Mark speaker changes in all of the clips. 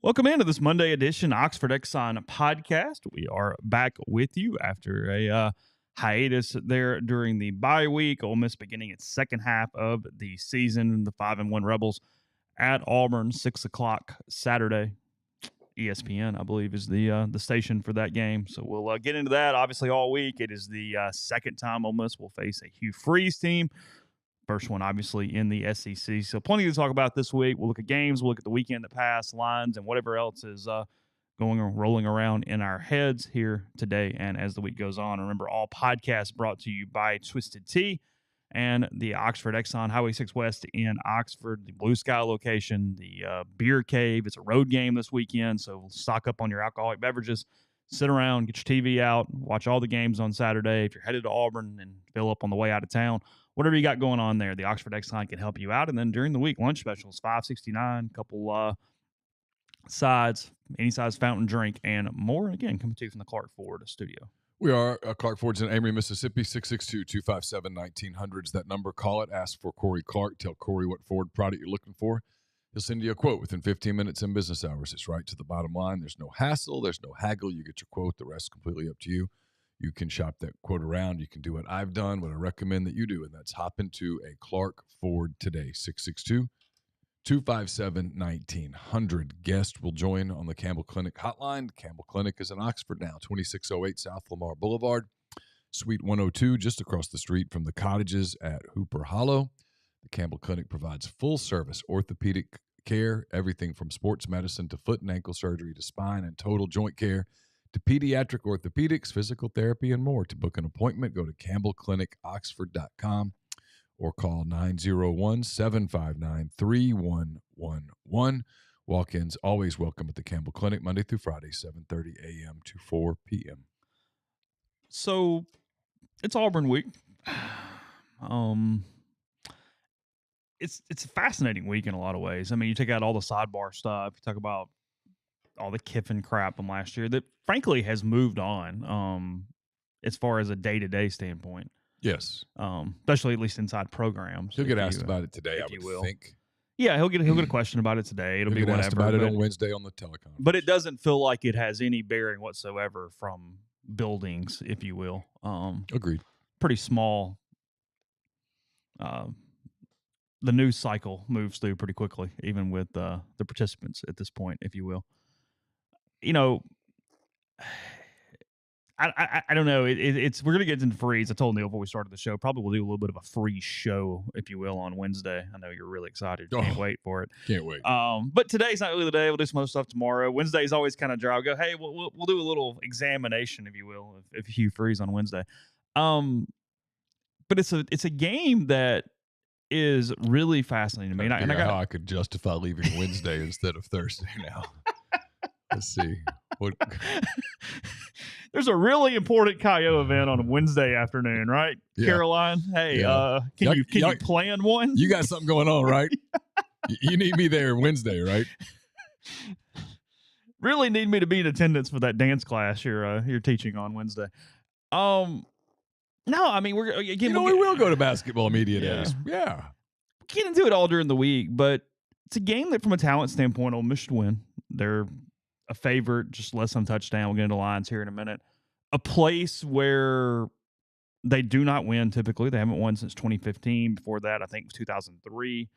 Speaker 1: Welcome into this Monday edition Oxford Exxon Podcast. We are back with you after a hiatus there during the bye week. Ole Miss beginning its second half of the season. The 5-1 Rebels at Auburn, 6 o'clock Saturday. ESPN, I believe, is the station for that game. So we'll get into that. Obviously, all week it is the second time Ole Miss will face a Hugh Freeze team. First one, obviously, in the SEC. So plenty to talk about this week. We'll look at games. We'll look at the weekend that passed, lines, and whatever else is rolling around in our heads here today and as the week goes on. Remember, all podcasts brought to you by Twisted Tea and the Oxford Exxon Highway 6 West in Oxford, the Blue Sky location, the Beer Cave. It's a road game this weekend, so stock up on your alcoholic beverages. Sit around, get your TV out, watch all the games on Saturday. If you're headed to Auburn and fill up on the way out of town, whatever you got going on there, the Oxford Exxon can help you out. And then during the week, lunch specials, $5.69, couple sides, any size fountain drink, and more. Again, coming to you from the Clark Ford studio.
Speaker 2: We are Clark Ford's in Amory, Mississippi, 662-257-1900 is that number. Call it. Ask for Corey Clark. Tell Corey what Ford product you're looking for. He'll send you a quote within 15 minutes in business hours. It's right to the bottom line. There's no hassle. There's no haggle. You get your quote. The rest completely up to you. You can shop that quote around. You can do what I've done, what I recommend that you do, and that's hop into a Clark Ford today, 662-257-1900. Guest will join on the Campbell Clinic hotline. Campbell Clinic is in Oxford now, 2608 South Lamar Boulevard, Suite 102, just across the street from the cottages at Hooper Hollow. The Campbell Clinic provides full-service orthopedic care, everything from sports medicine to foot and ankle surgery to spine and total joint care to pediatric orthopedics, physical therapy, and more. To book an appointment, go to campbellclinicoxford.com or call 901-759-3111. Walk-ins always welcome at the Campbell Clinic, Monday through Friday, 7:30 a.m. to 4 p.m.
Speaker 1: So it's Auburn week. It's a fascinating week in a lot of ways. I mean, you take out all the sidebar stuff. You talk about all the Kiffin crap from last year that, frankly, has moved on as far as a day-to-day standpoint.
Speaker 2: Yes.
Speaker 1: Especially at least inside programs.
Speaker 2: He'll get asked about it today, I would think.
Speaker 1: Yeah, he'll get a question about it today. It'll be
Speaker 2: get
Speaker 1: whatever.
Speaker 2: Asked about it on Wednesday on the teleconference.
Speaker 1: But it doesn't feel like it has any bearing whatsoever from buildings, if you will.
Speaker 2: Agreed.
Speaker 1: Pretty small. The news cycle moves through pretty quickly, even with the participants at this point, if you will. You know, I don't know. It's we're gonna get into Freeze. I told Neal before we started the show. Probably we'll do a little bit of a free show, if you will, on Wednesday. I know you're really excited. Can't wait for it.
Speaker 2: Can't wait.
Speaker 1: But today's not really the day. We'll do some other stuff tomorrow. Wednesday's always kind of dry. I'll go, hey, we'll do a little examination, if you will, if Hugh Freeze on Wednesday. But it's a game that is really fascinating to me.
Speaker 2: And I could justify leaving Wednesday instead of Thursday now. Let's see.
Speaker 1: There's a really important Kyo event on a Wednesday afternoon, right? Yeah. Caroline, hey, can you plan one?
Speaker 2: You got something going on, right? You need me there Wednesday, right?
Speaker 1: Really need me to be in attendance for that dance class you're teaching on Wednesday. No, I mean we
Speaker 2: will go to basketball media days. Yeah,
Speaker 1: we can't do it all during the week, but it's a game that, from a talent standpoint, Ole Miss should win. They're a favorite, just less than a touchdown. We'll get into lines here in a minute. A place where they do not win typically. They haven't won since 2015. Before that, I think it was 2003.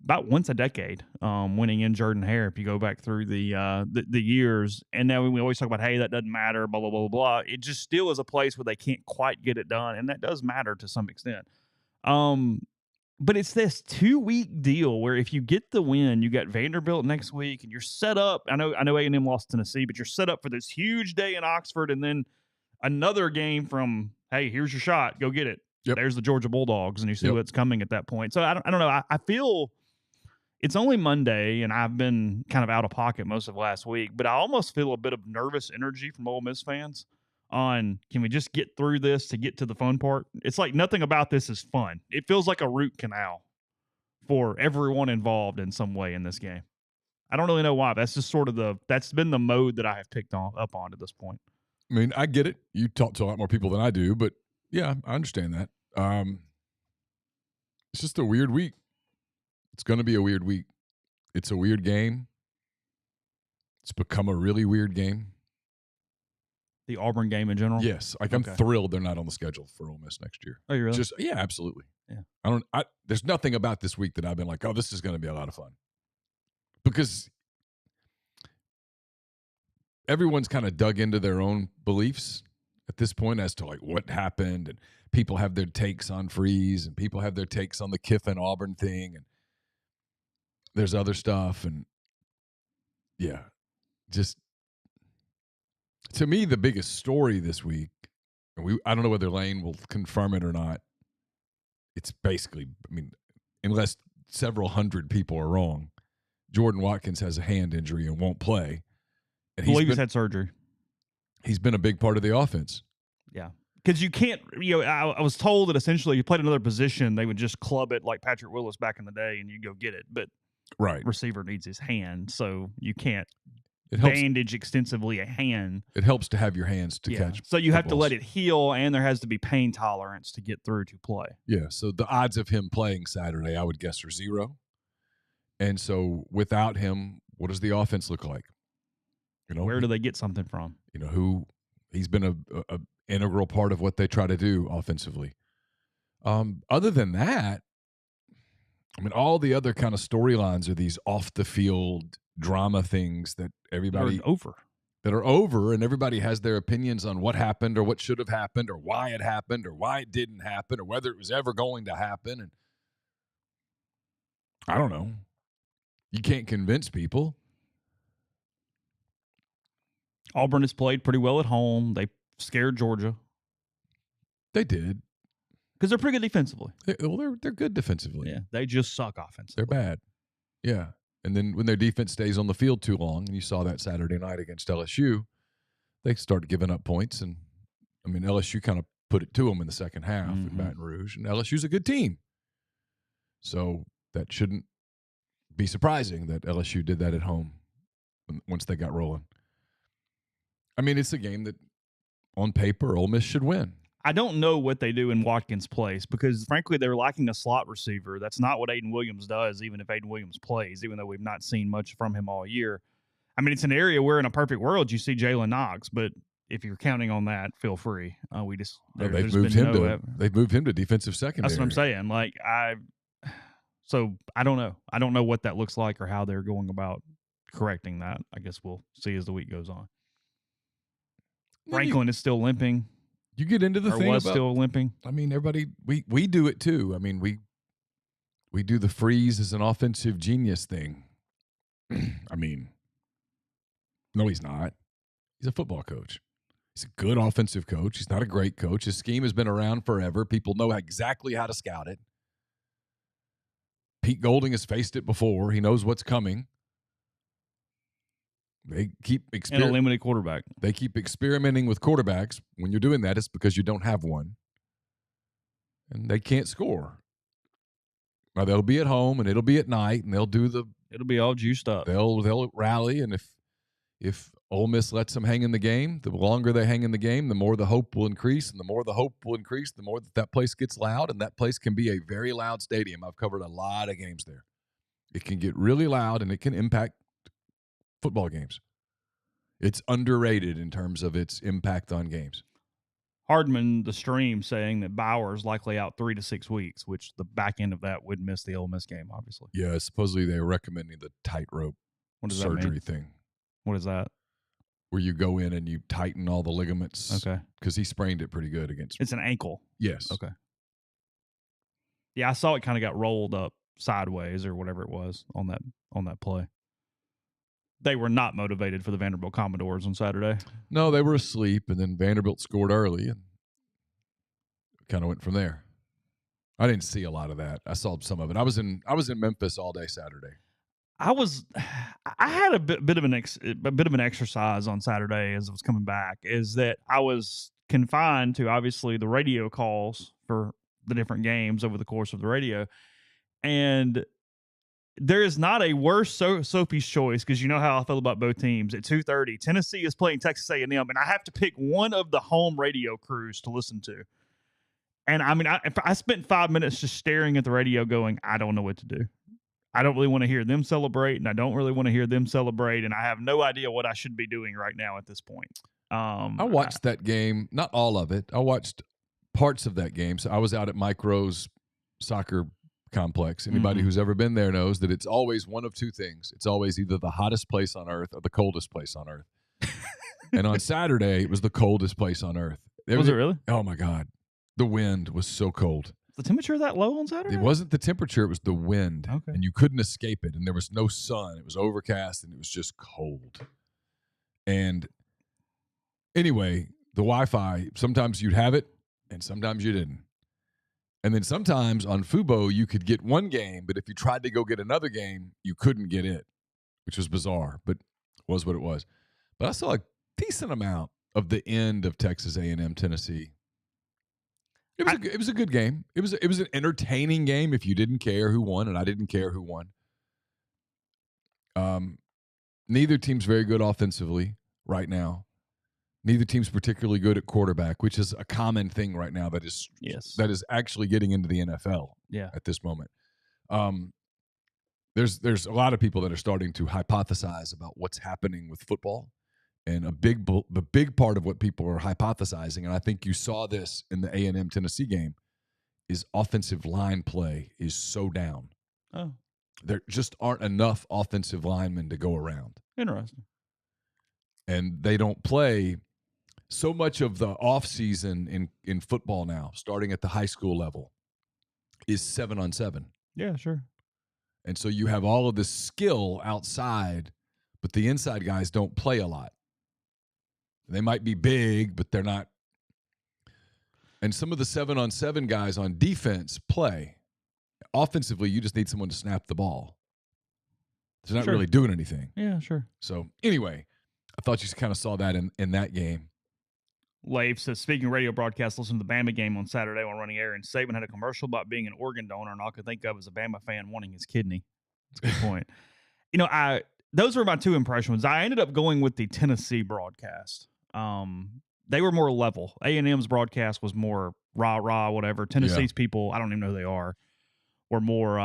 Speaker 1: About once a decade, winning in Jordan-Hare, if you go back through the years. And now we always talk about, hey, that doesn't matter, blah, blah, blah, blah. It just still is a place where they can't quite get it done, and that does matter to some extent. But it's this 2-week deal where if you get the win, you got Vanderbilt next week, and you're set up. I know A&M lost Tennessee, but you're set up for this huge day in Oxford, and then another game from, hey, here's your shot, go get it. Yep. There's the Georgia Bulldogs, and you see what's coming at that point. So I don't know. I feel it's only Monday, and I've been kind of out of pocket most of last week, but I almost feel a bit of nervous energy from Ole Miss fans on, can we just get through this to get to the fun part? It's like nothing about this is fun. It feels like a root canal for everyone involved in some way in this game. I don't really know why. That's just sort of that's been the mode that I have picked up on to this point.
Speaker 2: I mean, I get it. You talk to a lot more people than I do, but yeah, I understand that. It's just a weird week. It's going to be a weird week. It's a weird game. It's become a really weird game.
Speaker 1: The Auburn game in general?
Speaker 2: Yes. Like, I'm thrilled they're not on the schedule for Ole Miss next year.
Speaker 1: Oh, you really?
Speaker 2: Yeah, absolutely.
Speaker 1: Yeah.
Speaker 2: There's nothing about this week that I've been like, oh, this is going to be a lot of fun. Because everyone's kind of dug into their own beliefs at this point as to, like, what happened. And people have their takes on Freeze, and people have their takes on the Kiffin-Auburn thing. And there's other stuff. And, yeah, just to me, the biggest story this week, and I don't know whether Lane will confirm it or not. It's basically, unless several hundred people are wrong, Jordan Watkins has a hand injury and won't play. And
Speaker 1: I believe he's had surgery.
Speaker 2: He's been a big part of the offense.
Speaker 1: Yeah. Because you can't, I was told that essentially you played another position, they would just club it like Patrick Willis back in the day and you go get it. But receiver needs his hand, so you can't bandage extensively a hand.
Speaker 2: It helps to have your hands to catch.
Speaker 1: So you have to let it heal, and there has to be pain tolerance to get through to play.
Speaker 2: Yeah, so the odds of him playing Saturday, I would guess, are 0. And so without him, what does the offense look like?
Speaker 1: Where do they get something from?
Speaker 2: He's been a integral part of what they try to do offensively. Other than that, all the other kind of storylines are these off the field drama things that everybody that are over, and everybody has their opinions on what happened or what should have happened or why it happened or why it didn't happen or whether it was ever going to happen. And I don't know. You can't convince people.
Speaker 1: Auburn has played pretty well at home. They scared Georgia.
Speaker 2: They did.
Speaker 1: Because they're pretty good defensively.
Speaker 2: They're good defensively.
Speaker 1: Yeah, they just suck offensively.
Speaker 2: They're bad. Yeah. And then when their defense stays on the field too long, and you saw that Saturday night against LSU, they start giving up points. And, LSU kind of put it to them in the second half in Baton Rouge. And LSU's a good team. So that shouldn't be surprising that LSU did that at home once they got rolling. It's a game that, on paper, Ole Miss should win.
Speaker 1: I don't know what they do in Watkins' place because, frankly, they're lacking a slot receiver. That's not what Aiden Williams does, even if Aiden Williams plays, even though we've not seen much from him all year. It's an area where, in a perfect world, you see Jalen Knox, but if you're counting on that, feel free.
Speaker 2: They've moved him to defensive secondary.
Speaker 1: That's what I'm saying. So I don't know. I don't know what that looks like or how they're going about correcting that. I guess we'll see as the week goes on. Franklin is still limping.
Speaker 2: You get into the thing
Speaker 1: was
Speaker 2: about,
Speaker 1: still limping.
Speaker 2: Everybody, we do it too. We do the Freeze as an offensive genius thing. No, he's not. He's a football coach. He's a good offensive coach. He's not a great coach. His scheme has been around forever. People know exactly how to scout it. Pete Golding has faced it before. He knows what's coming. They keep
Speaker 1: and a limited quarterback.
Speaker 2: They keep experimenting with quarterbacks. When you're doing that, it's because you don't have one. And they can't score. Now, they'll be at home, and it'll be at night, and
Speaker 1: it'll be all juiced up.
Speaker 2: They'll rally, and if Ole Miss lets them hang in the game, the longer they hang in the game, the more the hope will increase, and the more the hope will increase, the more that place gets loud, and that place can be a very loud stadium. I've covered a lot of games there. It can get really loud, and it can impact football games. It's underrated in terms of its impact on games.
Speaker 1: Hardman, the stream, saying that Bauer's likely out 3 to 6 weeks, which the back end of that would miss the Ole Miss game, obviously.
Speaker 2: Yeah, supposedly they're recommending the tightrope surgery thing.
Speaker 1: What is that?
Speaker 2: Where you go in and you tighten all the ligaments.
Speaker 1: Okay.
Speaker 2: Because he sprained it pretty good against.
Speaker 1: It's an ankle.
Speaker 2: Yes.
Speaker 1: Okay. Yeah, I saw it kind of got rolled up sideways or whatever it was on that play. They were not motivated for the Vanderbilt Commodores on Saturday.
Speaker 2: No, they were asleep, and then Vanderbilt scored early, and kind of went from there. I didn't see a lot of that. I saw some of it. I was in Memphis all day Saturday.
Speaker 1: I had a bit of an exercise on Saturday as I was coming back. Is that I was confined to obviously the radio calls for the different games over the course of the radio, and there is not a worse Sophie's choice because you know how I feel about both teams. At 2:30, Tennessee is playing Texas A&M, and I have to pick one of the home radio crews to listen to. And I spent 5 minutes just staring at the radio going, I don't know what to do. I don't really want to hear them celebrate, and I don't really want to hear them celebrate, and I have no idea what I should be doing right now at this point.
Speaker 2: I watched that game, not all of it. I watched parts of that game. So I was out at Mike Rowe's soccer complex. Anybody who's ever been there knows that it's always one of two things. It's always either the hottest place on earth or the coldest place on earth. And on Saturday, it was the coldest place on earth.
Speaker 1: Was it really?
Speaker 2: Oh, my God. The wind was so cold.
Speaker 1: The temperature that low on Saturday?
Speaker 2: It wasn't the temperature. It was the wind.
Speaker 1: Okay.
Speaker 2: And you couldn't escape it. And there was no sun. It was overcast, and it was just cold. And anyway, the Wi-Fi, sometimes you'd have it, and sometimes you didn't. And then sometimes on Fubo, you could get one game, but if you tried to go get another game, you couldn't get it, which was bizarre, but was what it was. But I saw a decent amount of the end of Texas A&M Tennessee. It was a good game. It was an entertaining game if you didn't care who won, and I didn't care who won. Neither team's very good offensively right now. Neither team's particularly good at quarterback, which is a common thing right now that is actually getting into the NFL at this moment. There's a lot of people that are starting to hypothesize about what's happening with football. And the big part of what people are hypothesizing, and I think you saw this in the A&M Tennessee game, is offensive line play is so down.
Speaker 1: Oh.
Speaker 2: There just aren't enough offensive linemen to go around.
Speaker 1: Interesting.
Speaker 2: And they don't play so much of the offseason in football now, starting at the high school level, is 7-on-7.
Speaker 1: Yeah, sure.
Speaker 2: And so you have all of this skill outside, but the inside guys don't play a lot. They might be big, but they're not. And some of the 7-on-7 guys on defense play. Offensively, you just need someone to snap the ball. They're not really doing anything.
Speaker 1: Yeah, sure.
Speaker 2: So anyway, I thought you kind of saw that in that game.
Speaker 1: Leif says, speaking of radio broadcast, listen to the Bama game on Saturday while running air, and Saban had a commercial about being an organ donor, and all I could think of is a Bama fan wanting his kidney. That's a good point. Those were my two impressions. I ended up going with the Tennessee broadcast. They were more level. A&M's broadcast was more rah-rah, whatever. Tennessee's people, I don't even know who they are, were more,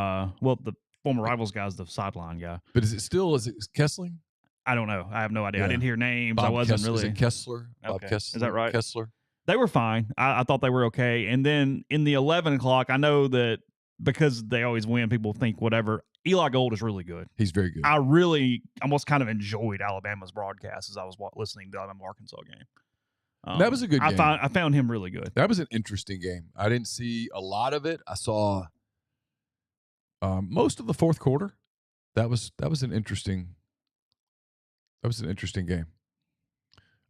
Speaker 1: the former Rivals guy's the sideline guy.
Speaker 2: But is it Kessling?
Speaker 1: I don't know. I have no idea.
Speaker 2: Yeah.
Speaker 1: I didn't hear names.
Speaker 2: Bob
Speaker 1: I wasn't
Speaker 2: Kessler,
Speaker 1: really.
Speaker 2: Is it Kessler?
Speaker 1: Okay.
Speaker 2: Bob Kessler?
Speaker 1: Is that right?
Speaker 2: Kessler?
Speaker 1: They were fine. I thought they were okay. And then in the 11 o'clock, I know that because they always win, people think whatever. Eli Gold is really good.
Speaker 2: He's very good.
Speaker 1: I really almost kind of enjoyed Alabama's broadcast as I was listening to the Alabama-Arkansas game.
Speaker 2: That was a good game.
Speaker 1: I found him really good.
Speaker 2: That was an interesting game. I didn't see a lot of it. I saw most of the fourth quarter. That was an interesting game.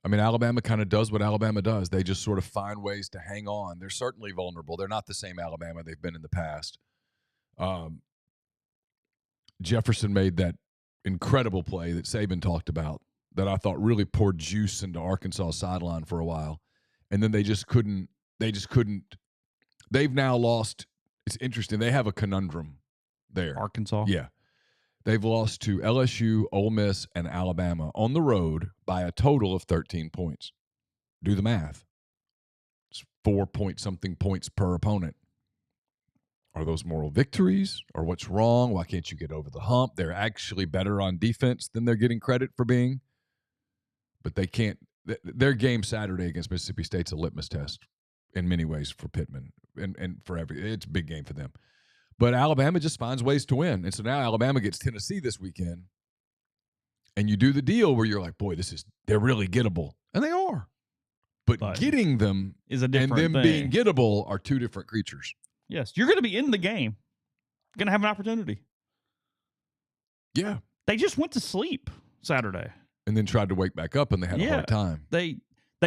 Speaker 2: I mean, Alabama kind of does what Alabama does. They just sort of find ways to hang on. They're certainly vulnerable. They're not the same Alabama they've been in the past. Jefferson made that incredible play that Saban talked about that I thought really poured juice into Arkansas sideline for a while. And then they just couldn't. They've now lost. It's interesting. They have a conundrum there.
Speaker 1: Arkansas?
Speaker 2: Yeah. They've lost to LSU, Ole Miss, and Alabama on the road by a total of 13 points. Do the math. It's 4-point-something points per opponent. Are those moral victories or what's wrong? Why can't you get over the hump? They're actually better on defense than they're getting credit for being. But they can't. Their game Saturday against Mississippi State's a litmus test in many ways for Pittman and for it's a big game for them. But Alabama just finds ways to win. And so now Alabama gets Tennessee this weekend. And you do the deal where you're like, boy, they're really gettable. And they are. But getting them
Speaker 1: is a different
Speaker 2: and them
Speaker 1: thing.
Speaker 2: Being gettable are two different creatures.
Speaker 1: Yes. You're going to be in the game. Going to have an opportunity.
Speaker 2: Yeah.
Speaker 1: They just went to sleep Saturday.
Speaker 2: And then tried to wake back up, and they had a hard time.
Speaker 1: They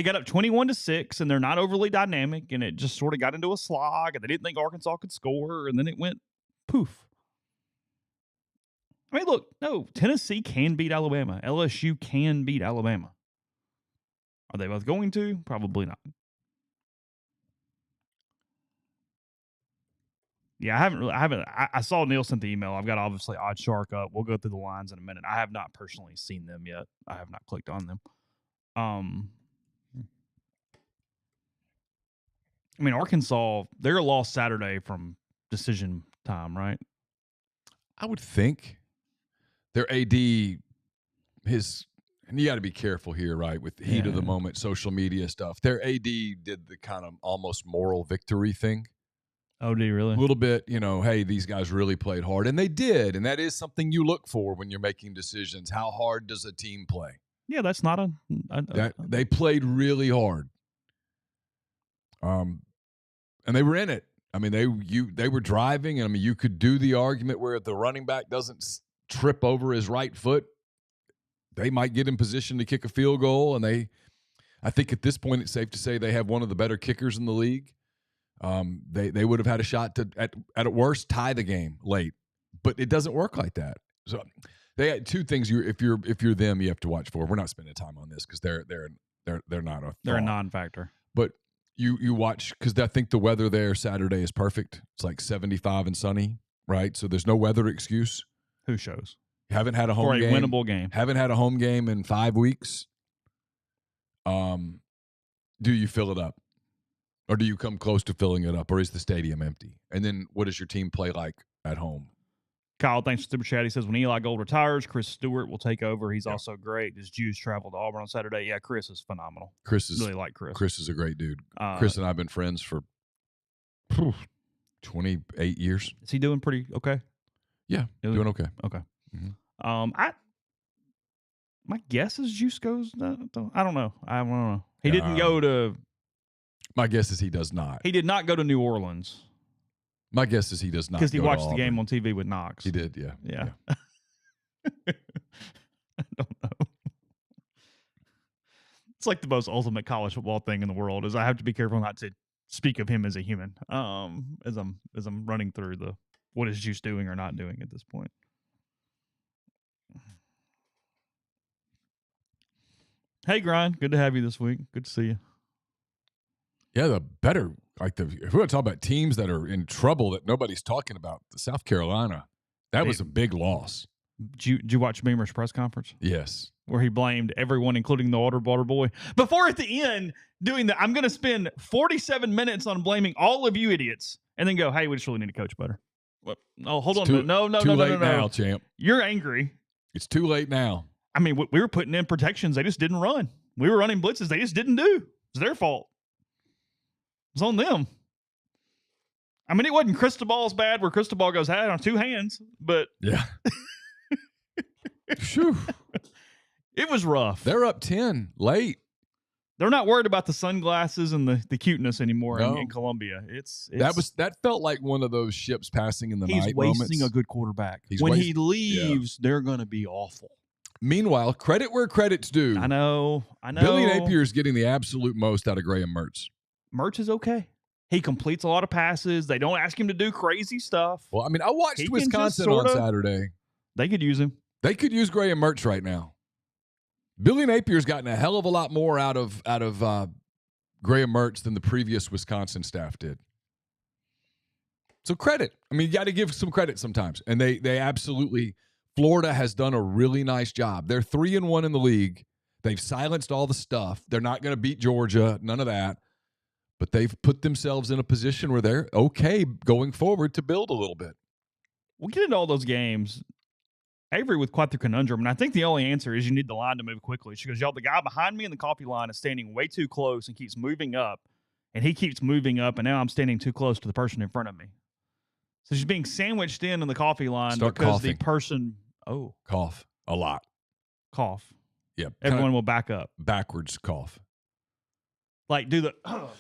Speaker 1: got up 21-6, and they're not overly dynamic, and it just sort of got into a slog, and they didn't think Arkansas could score, and then it went poof. I mean, look, no, Tennessee can beat Alabama. LSU can beat Alabama. Are they both going to? Probably not. Yeah, I saw Neal sent the email. I've got obviously Odd Shark up. We'll go through the lines in a minute. I have not personally seen them yet. I have not clicked on them. I mean, Arkansas, they're lost Saturday from decision time, right?
Speaker 2: I would think their AD, and you got to be careful here, right? With the heat of the moment, social media stuff. Their AD did the kind of almost moral victory thing.
Speaker 1: Oh, do you really?
Speaker 2: A little bit, hey, these guys really played hard. And they did. And that is something you look for when you're making decisions. How hard does a team play?
Speaker 1: Yeah, that's not
Speaker 2: they played really hard. And they were in it. I mean, they were driving. And I mean, you could do the argument where if the running back doesn't trip over his right foot, they might get in position to kick a field goal. And I think at this point, it's safe to say they have one of the better kickers in the league. They would have had a shot to at worst tie the game late, but it doesn't work like that. So they had two things. If you're them, you have to watch for. We're not spending time on this because they're not
Speaker 1: they're a non-factor.
Speaker 2: But you watch because I think the weather there Saturday is perfect. It's like 75 and sunny, right? So there's no weather excuse.
Speaker 1: Who shows?
Speaker 2: Haven't had a home game.
Speaker 1: For a winnable game.
Speaker 2: Haven't had a home game in 5 weeks. Do you fill it up? Or do you come close to filling it up? Or is the stadium empty? And then what does your team play like at home?
Speaker 1: Kyle, thanks for Super Chat. He says, when Eli Gold retires, Chris Stewart will take over. He's also great. His Jews travel to Auburn on Saturday. Yeah, Chris is phenomenal. Really like Chris.
Speaker 2: Chris is a great dude. Chris and I have been friends for 28 years.
Speaker 1: Is he doing pretty okay?
Speaker 2: Yeah, doing okay.
Speaker 1: Okay.
Speaker 2: Mm-hmm.
Speaker 1: My guess is Juice goes. I don't know. He didn't go to.
Speaker 2: My guess is he does not.
Speaker 1: He did not go to New Orleans.
Speaker 2: My guess is he does not.
Speaker 1: Because he watched the game on TV with Knox.
Speaker 2: He did, yeah.
Speaker 1: Yeah. I don't know. It's like the most ultimate college football thing in the world is I have to be careful not to speak of him as a human. As I'm running through the what is Juice doing or not doing at this point. Hey, Grind. Good to have you this week. Good to see you.
Speaker 2: Yeah, if we're going to talk about teams that are in trouble that nobody's talking about, the South Carolina, that was a big loss.
Speaker 1: Did you watch Beamer's press conference?
Speaker 2: Yes.
Speaker 1: Where he blamed everyone, including the water boy. Before at the end doing that, I'm going to spend 47 minutes on blaming all of you idiots and then go, hey, we just really need to coach better. What? Oh, hold on. No.
Speaker 2: Too late now, champ.
Speaker 1: You're angry.
Speaker 2: It's too late now.
Speaker 1: I mean, we were putting in protections. They just didn't run. We were running blitzes. They just didn't do. It's their fault. It's on them. I mean, it wasn't Cristobal's bad where Cristobal goes, hey, on 2 hands, but
Speaker 2: yeah. Phew.
Speaker 1: It was rough.
Speaker 2: They're up 10 late.
Speaker 1: They're not worried about the sunglasses and the cuteness anymore in Columbia.
Speaker 2: That felt like one of those ships passing in the night
Speaker 1: He's wasting a good quarterback. When he leaves, they're going to be awful.
Speaker 2: Meanwhile, credit where credit's due.
Speaker 1: I know.
Speaker 2: Billy Napier's getting the absolute most out of Graham Mertz.
Speaker 1: Mertz is okay. He completes a lot of passes. They don't ask him to do crazy stuff.
Speaker 2: Well, I mean, I watched Wisconsin on Saturday.
Speaker 1: They could use him.
Speaker 2: They could use Graham Mertz right now. Billy Napier's gotten a hell of a lot more out of Graham Mertz than the previous Wisconsin staff did. So credit. I mean, you got to give some credit sometimes. And they absolutely – Florida has done a really nice job. They're 3-1 in the league. They've silenced all the stuff. They're not going to beat Georgia, none of that. But they've put themselves in a position where they're okay going forward to build a little bit.
Speaker 1: We'll get into all those games. Avery with quite the conundrum, and I think the only answer is you need the line to move quickly. She goes, y'all, the guy behind me in the coffee line is standing way too close and keeps moving up, and he keeps moving up, and now I'm standing too close to the person in front of me. So she's being sandwiched in the coffee line because coughing. The person
Speaker 2: cough a lot.
Speaker 1: Cough.
Speaker 2: Yeah.
Speaker 1: Everyone will back up.
Speaker 2: Backwards cough.
Speaker 1: Like do the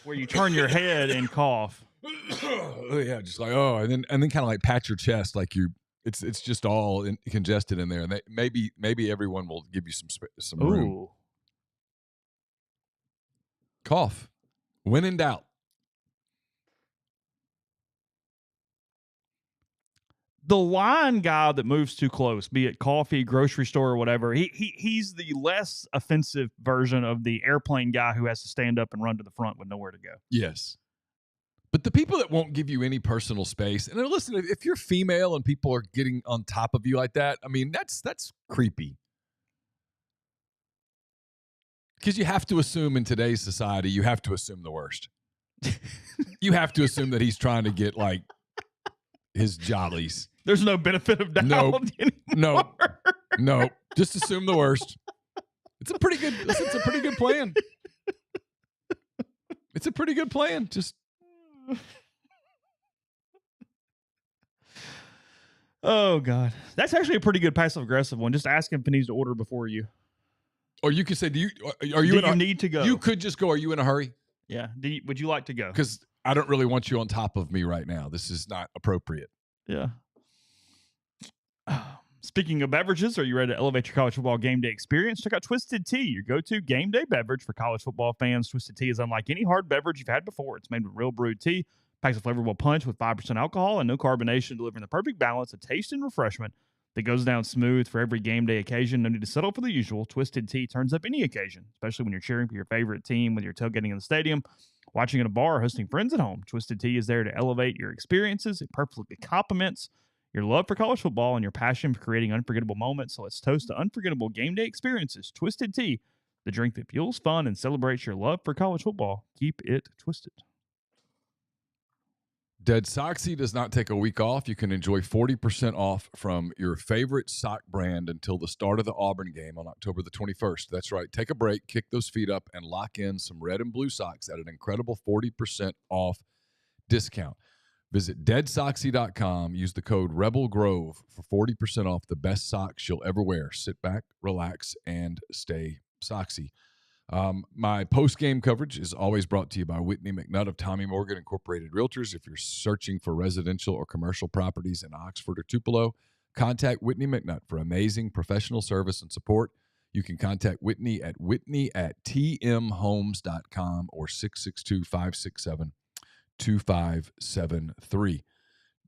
Speaker 1: where you turn your head and cough.
Speaker 2: Yeah, just like and then kind of like pat your chest like you. It's just all congested in there, and maybe everyone will give you some room. Cough. When in doubt.
Speaker 1: The line guy that moves too close, be it coffee, grocery store, or whatever, he's the less offensive version of the airplane guy who has to stand up and run to the front with nowhere to go.
Speaker 2: Yes. But the people that won't give you any personal space, and listen, if you're female and people are getting on top of you like that, I mean, that's creepy. Because you have to assume in today's society, you have to assume the worst. You have to assume that he's trying to get like his jollies.
Speaker 1: There's no benefit of doubt anymore.
Speaker 2: No. Just assume the worst. It's a pretty good plan. It's a pretty good plan. Just
Speaker 1: oh God, that's actually a pretty good passive aggressive one. Just ask him if he needs to order before you.
Speaker 2: Or you could say, do you
Speaker 1: need to go?
Speaker 2: You could just go, are you in a hurry?
Speaker 1: Yeah. Would you like to go?
Speaker 2: Because I don't really want you on top of me right now. This is not appropriate.
Speaker 1: Yeah. Speaking of beverages, are you ready to elevate your college football game day experience? Check out Twisted Tea, your go-to game day beverage for college football fans. Twisted Tea is unlike any hard beverage you've had before. It's made with real brewed tea, packs a flavorful punch with 5% alcohol and no carbonation, delivering the perfect balance of taste and refreshment that goes down smooth for every game day occasion. No need to settle for the usual. Twisted Tea turns up any occasion, especially when you're cheering for your favorite team, whether you're tailgating in the stadium, watching at a bar, or hosting friends at home. Twisted Tea is there to elevate your experiences. It perfectly complements your love for college football and your passion for creating unforgettable moments. So let's toast to unforgettable game day experiences. Twisted Tea, the drink that fuels fun and celebrates your love for college football. Keep it twisted.
Speaker 2: Dead Soxy does not take a week off. You can enjoy 40% off from your favorite sock brand until the start of the Auburn game on October the 21st. That's right. Take a break, kick those feet up, and lock in some red and blue socks at an incredible 40% off discount. Visit deadsoxy.com. Use the code REBELGROVE for 40% off the best socks you'll ever wear. Sit back, relax, and stay soxy. My post-game coverage is always brought to you by Whitney McNutt of Tommy Morgan Incorporated Realtors. If you're searching for residential or commercial properties in Oxford or Tupelo, contact Whitney McNutt for amazing professional service and support. You can contact Whitney at tmhomes.com or 662-567-2573.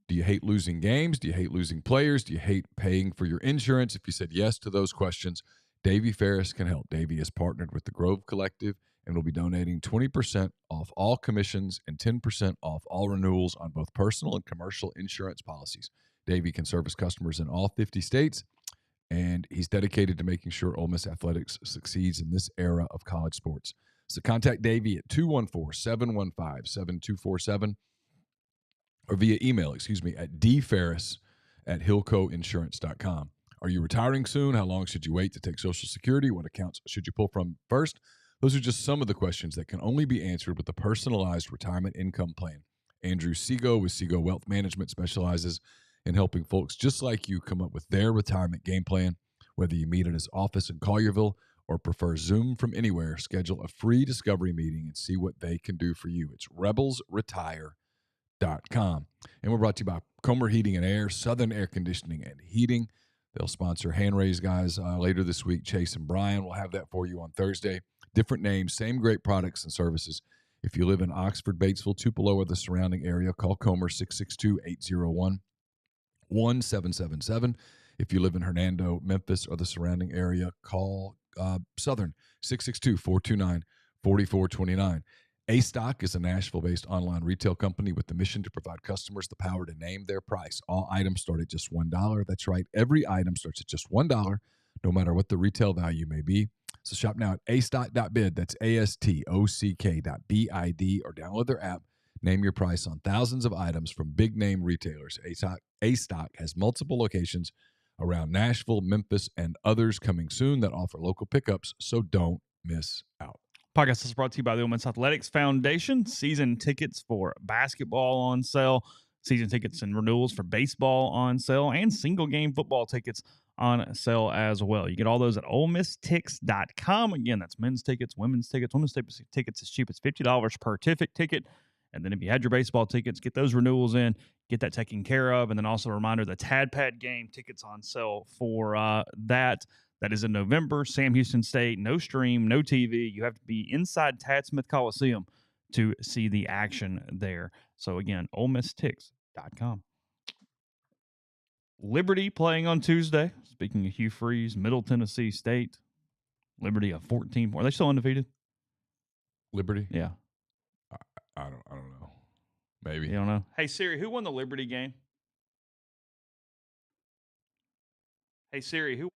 Speaker 2: Do you hate losing games? Do you hate losing players? Do you hate paying for your insurance? If you said yes to those questions, Davey Ferris can help. Davey is partnered with the Grove Collective and will be donating 20% off all commissions and 10% off all renewals on both personal and commercial insurance policies. Davey can service customers in all 50 states, and he's dedicated to making sure Ole Miss athletics succeeds in this era of college sports. So contact Davey at 214-715-7247 or via email, at dferris@hillcoinsurance.com. Are you retiring soon? How long should you wait to take Social Security? What accounts should you pull from first? Those are just some of the questions that can only be answered with a personalized retirement income plan. Andrew Sego with Sego Wealth Management specializes in helping folks just like you come up with their retirement game plan. Whether you meet at his office in Collierville or prefer Zoom from anywhere, schedule a free discovery meeting and see what they can do for you. It's rebelsretire.com. And we're brought to you by Comer Heating and Air, Southern Air Conditioning and Heating. They'll sponsor Hand Raise guys later this week. Chase and Brian will have that for you on Thursday. Different names, same great products and services. If you live in Oxford, Batesville, Tupelo, or the surrounding area, call Comer 662-801-1777. If you live in Hernando, Memphis, or the surrounding area, call Southern 662-429-4429. A-Stock is a Nashville-based online retail company with the mission to provide customers the power to name their price. All items start at just $1. That's right. Every item starts at just $1, no matter what the retail value may be. So shop now at astock.bid. That's ASTOCK.BID, or download their app. Name your price on thousands of items from big-name retailers. A-Stock has multiple locations around Nashville, Memphis, and others coming soon that offer local pickups, so don't miss out.
Speaker 1: Podcast is brought to you by the Ole Miss Athletics Foundation. Season tickets for basketball on sale, season tickets and renewals for baseball on sale, and single game football tickets on sale as well. You get all those at OleMissTix.com. Again, that's men's tickets, women's tickets. Women's tickets as cheap as $50 per ticket. And then if you had your baseball tickets, get those renewals in, get that taken care of. And then also a reminder, the Tad Pad game tickets on sale for that. That is in November. Sam Houston State, no stream, no TV. You have to be inside Tad Smith Coliseum to see the action there. So again, OleMissTix.com. Liberty playing on Tuesday. Speaking of Hugh Freeze, Middle Tennessee State. Liberty a 14 point. Are they still undefeated?
Speaker 2: Liberty?
Speaker 1: Yeah.
Speaker 2: I don't know. Maybe.
Speaker 1: You don't know? Hey, Siri, who won the Liberty game? Hey, Siri, who?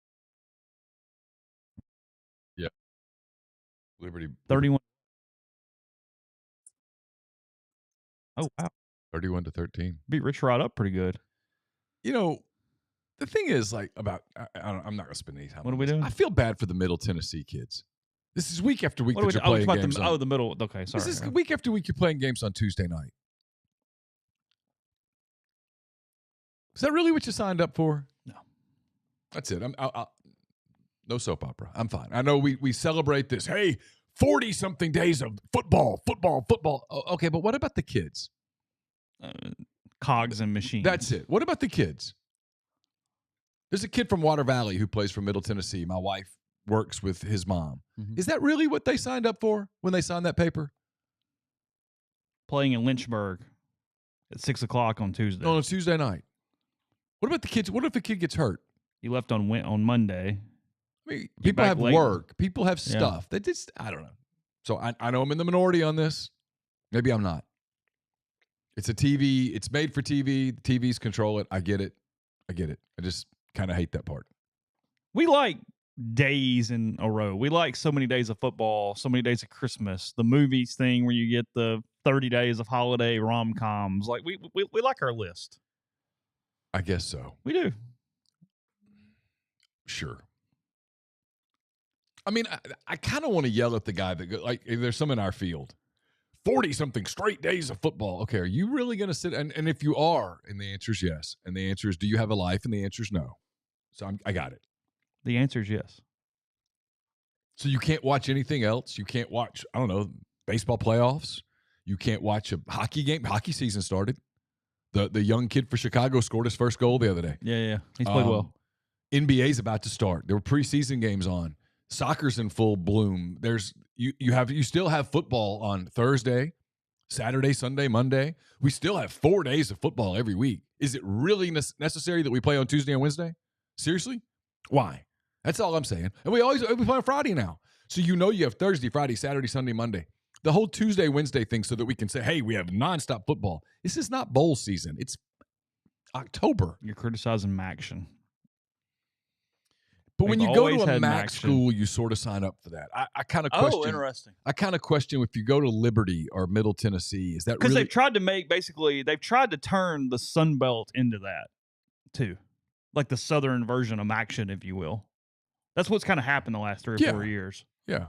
Speaker 2: Yeah. Liberty.
Speaker 1: 31. Oh, wow.
Speaker 2: 31-13.
Speaker 1: Beat Rich Rod up pretty good.
Speaker 2: You know, the thing is, like, I'm not going to spend any time
Speaker 1: What
Speaker 2: on
Speaker 1: are we
Speaker 2: this.
Speaker 1: doing?
Speaker 2: I feel bad for the Middle Tennessee kids. This is week after week
Speaker 1: What are
Speaker 2: that
Speaker 1: we
Speaker 2: you're playing games
Speaker 1: the middle. Okay, sorry.
Speaker 2: This is week after week you're playing games on Tuesday night. Is that really what you signed up for?
Speaker 1: No.
Speaker 2: That's it. No soap opera. I'm fine. I know we celebrate this. Hey, 40-something days of football. Okay, but what about the kids?
Speaker 1: Cogs and machines.
Speaker 2: That's it. What about the kids? There's a kid from Water Valley who plays for Middle Tennessee. My wife works with his mom.
Speaker 1: Mm-hmm.
Speaker 2: Is that really what they signed up for when they signed that paper?
Speaker 1: Playing in Lynchburg at 6 o'clock on Tuesday.
Speaker 2: On a Tuesday night. What about the kids? What if the kid gets hurt?
Speaker 1: He left on Monday.
Speaker 2: I mean, people have
Speaker 1: late.
Speaker 2: work. People have stuff. They just, I don't know. So I know I'm in the minority on this. Maybe I'm not. It's a TV. It's made for TV. The TVs control it. I get it. I just kind of hate that part.
Speaker 1: We like days in a row. We like so many days of football, so many days of Christmas, the movies thing where you get the 30 days of holiday rom-coms. Like we like our list.
Speaker 2: I guess so.
Speaker 1: We do.
Speaker 2: Sure. I mean, I kind of want to yell at the guy that like if there's some in our field. 40-something straight days of football. Okay, are you really going to sit? And if you are, and the answer is yes, and the answer is do you have a life? And the answer is no. So I got it.
Speaker 1: The answer is yes.
Speaker 2: So you can't watch anything else. You can't watch, I don't know, baseball playoffs. You can't watch a hockey game. Hockey season started. The young kid for Chicago scored his first goal the other day.
Speaker 1: Yeah. He's played well.
Speaker 2: NBA's about to start. There were preseason games on. Soccer's in full bloom. There's you still have football on Thursday, Saturday, Sunday, Monday. We still have 4 days of football every week. Is it really necessary that we play on Tuesday and Wednesday? Seriously? Why? That's all I'm saying. And we play on Friday now. So you have Thursday, Friday, Saturday, Sunday, Monday. The whole Tuesday, Wednesday thing so that we can say, hey, we have nonstop football. This is not bowl season. It's October.
Speaker 1: You're criticizing Maction.
Speaker 2: But when you go to a MAC school, you sort of sign up for that. I kind of question.
Speaker 1: Oh, interesting.
Speaker 2: I kind of question if you go to Liberty or Middle Tennessee, is that really?
Speaker 1: Because they've tried to turn the Sun Belt into that too, like the Southern version of Maction, if you will. That's what's kind of happened the last 3 or 4 years.
Speaker 2: Yeah.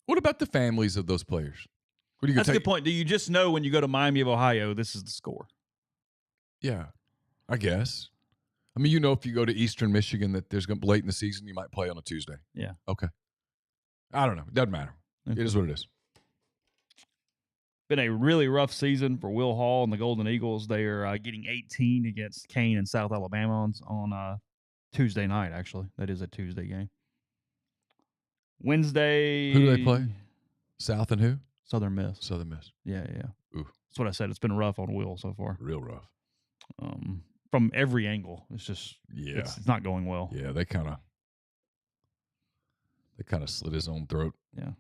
Speaker 2: What about the families of those players?
Speaker 1: That's a good point. Do you just know when you go to Miami of Ohio, this is the score?
Speaker 2: Yeah, I guess. I mean, if you go to Eastern Michigan, that there's going to be late in the season, you might play on a Tuesday.
Speaker 1: Yeah.
Speaker 2: Okay. I don't know. It doesn't matter.
Speaker 1: Okay.
Speaker 2: It is what it is.
Speaker 1: Been a really rough season for Will Hall and the Golden Eagles. They are getting 18 against Kane and South Alabama on Tuesday night, actually. That is a Tuesday game. Wednesday.
Speaker 2: Who do they play? South and who?
Speaker 1: Southern Miss.
Speaker 2: Southern Miss.
Speaker 1: Yeah.
Speaker 2: Ooh.
Speaker 1: That's what I said. It's been rough on Will so far.
Speaker 2: Real rough.
Speaker 1: From every angle. It's just it's not going well.
Speaker 2: Yeah, they kind of slit his own throat.
Speaker 1: Yeah.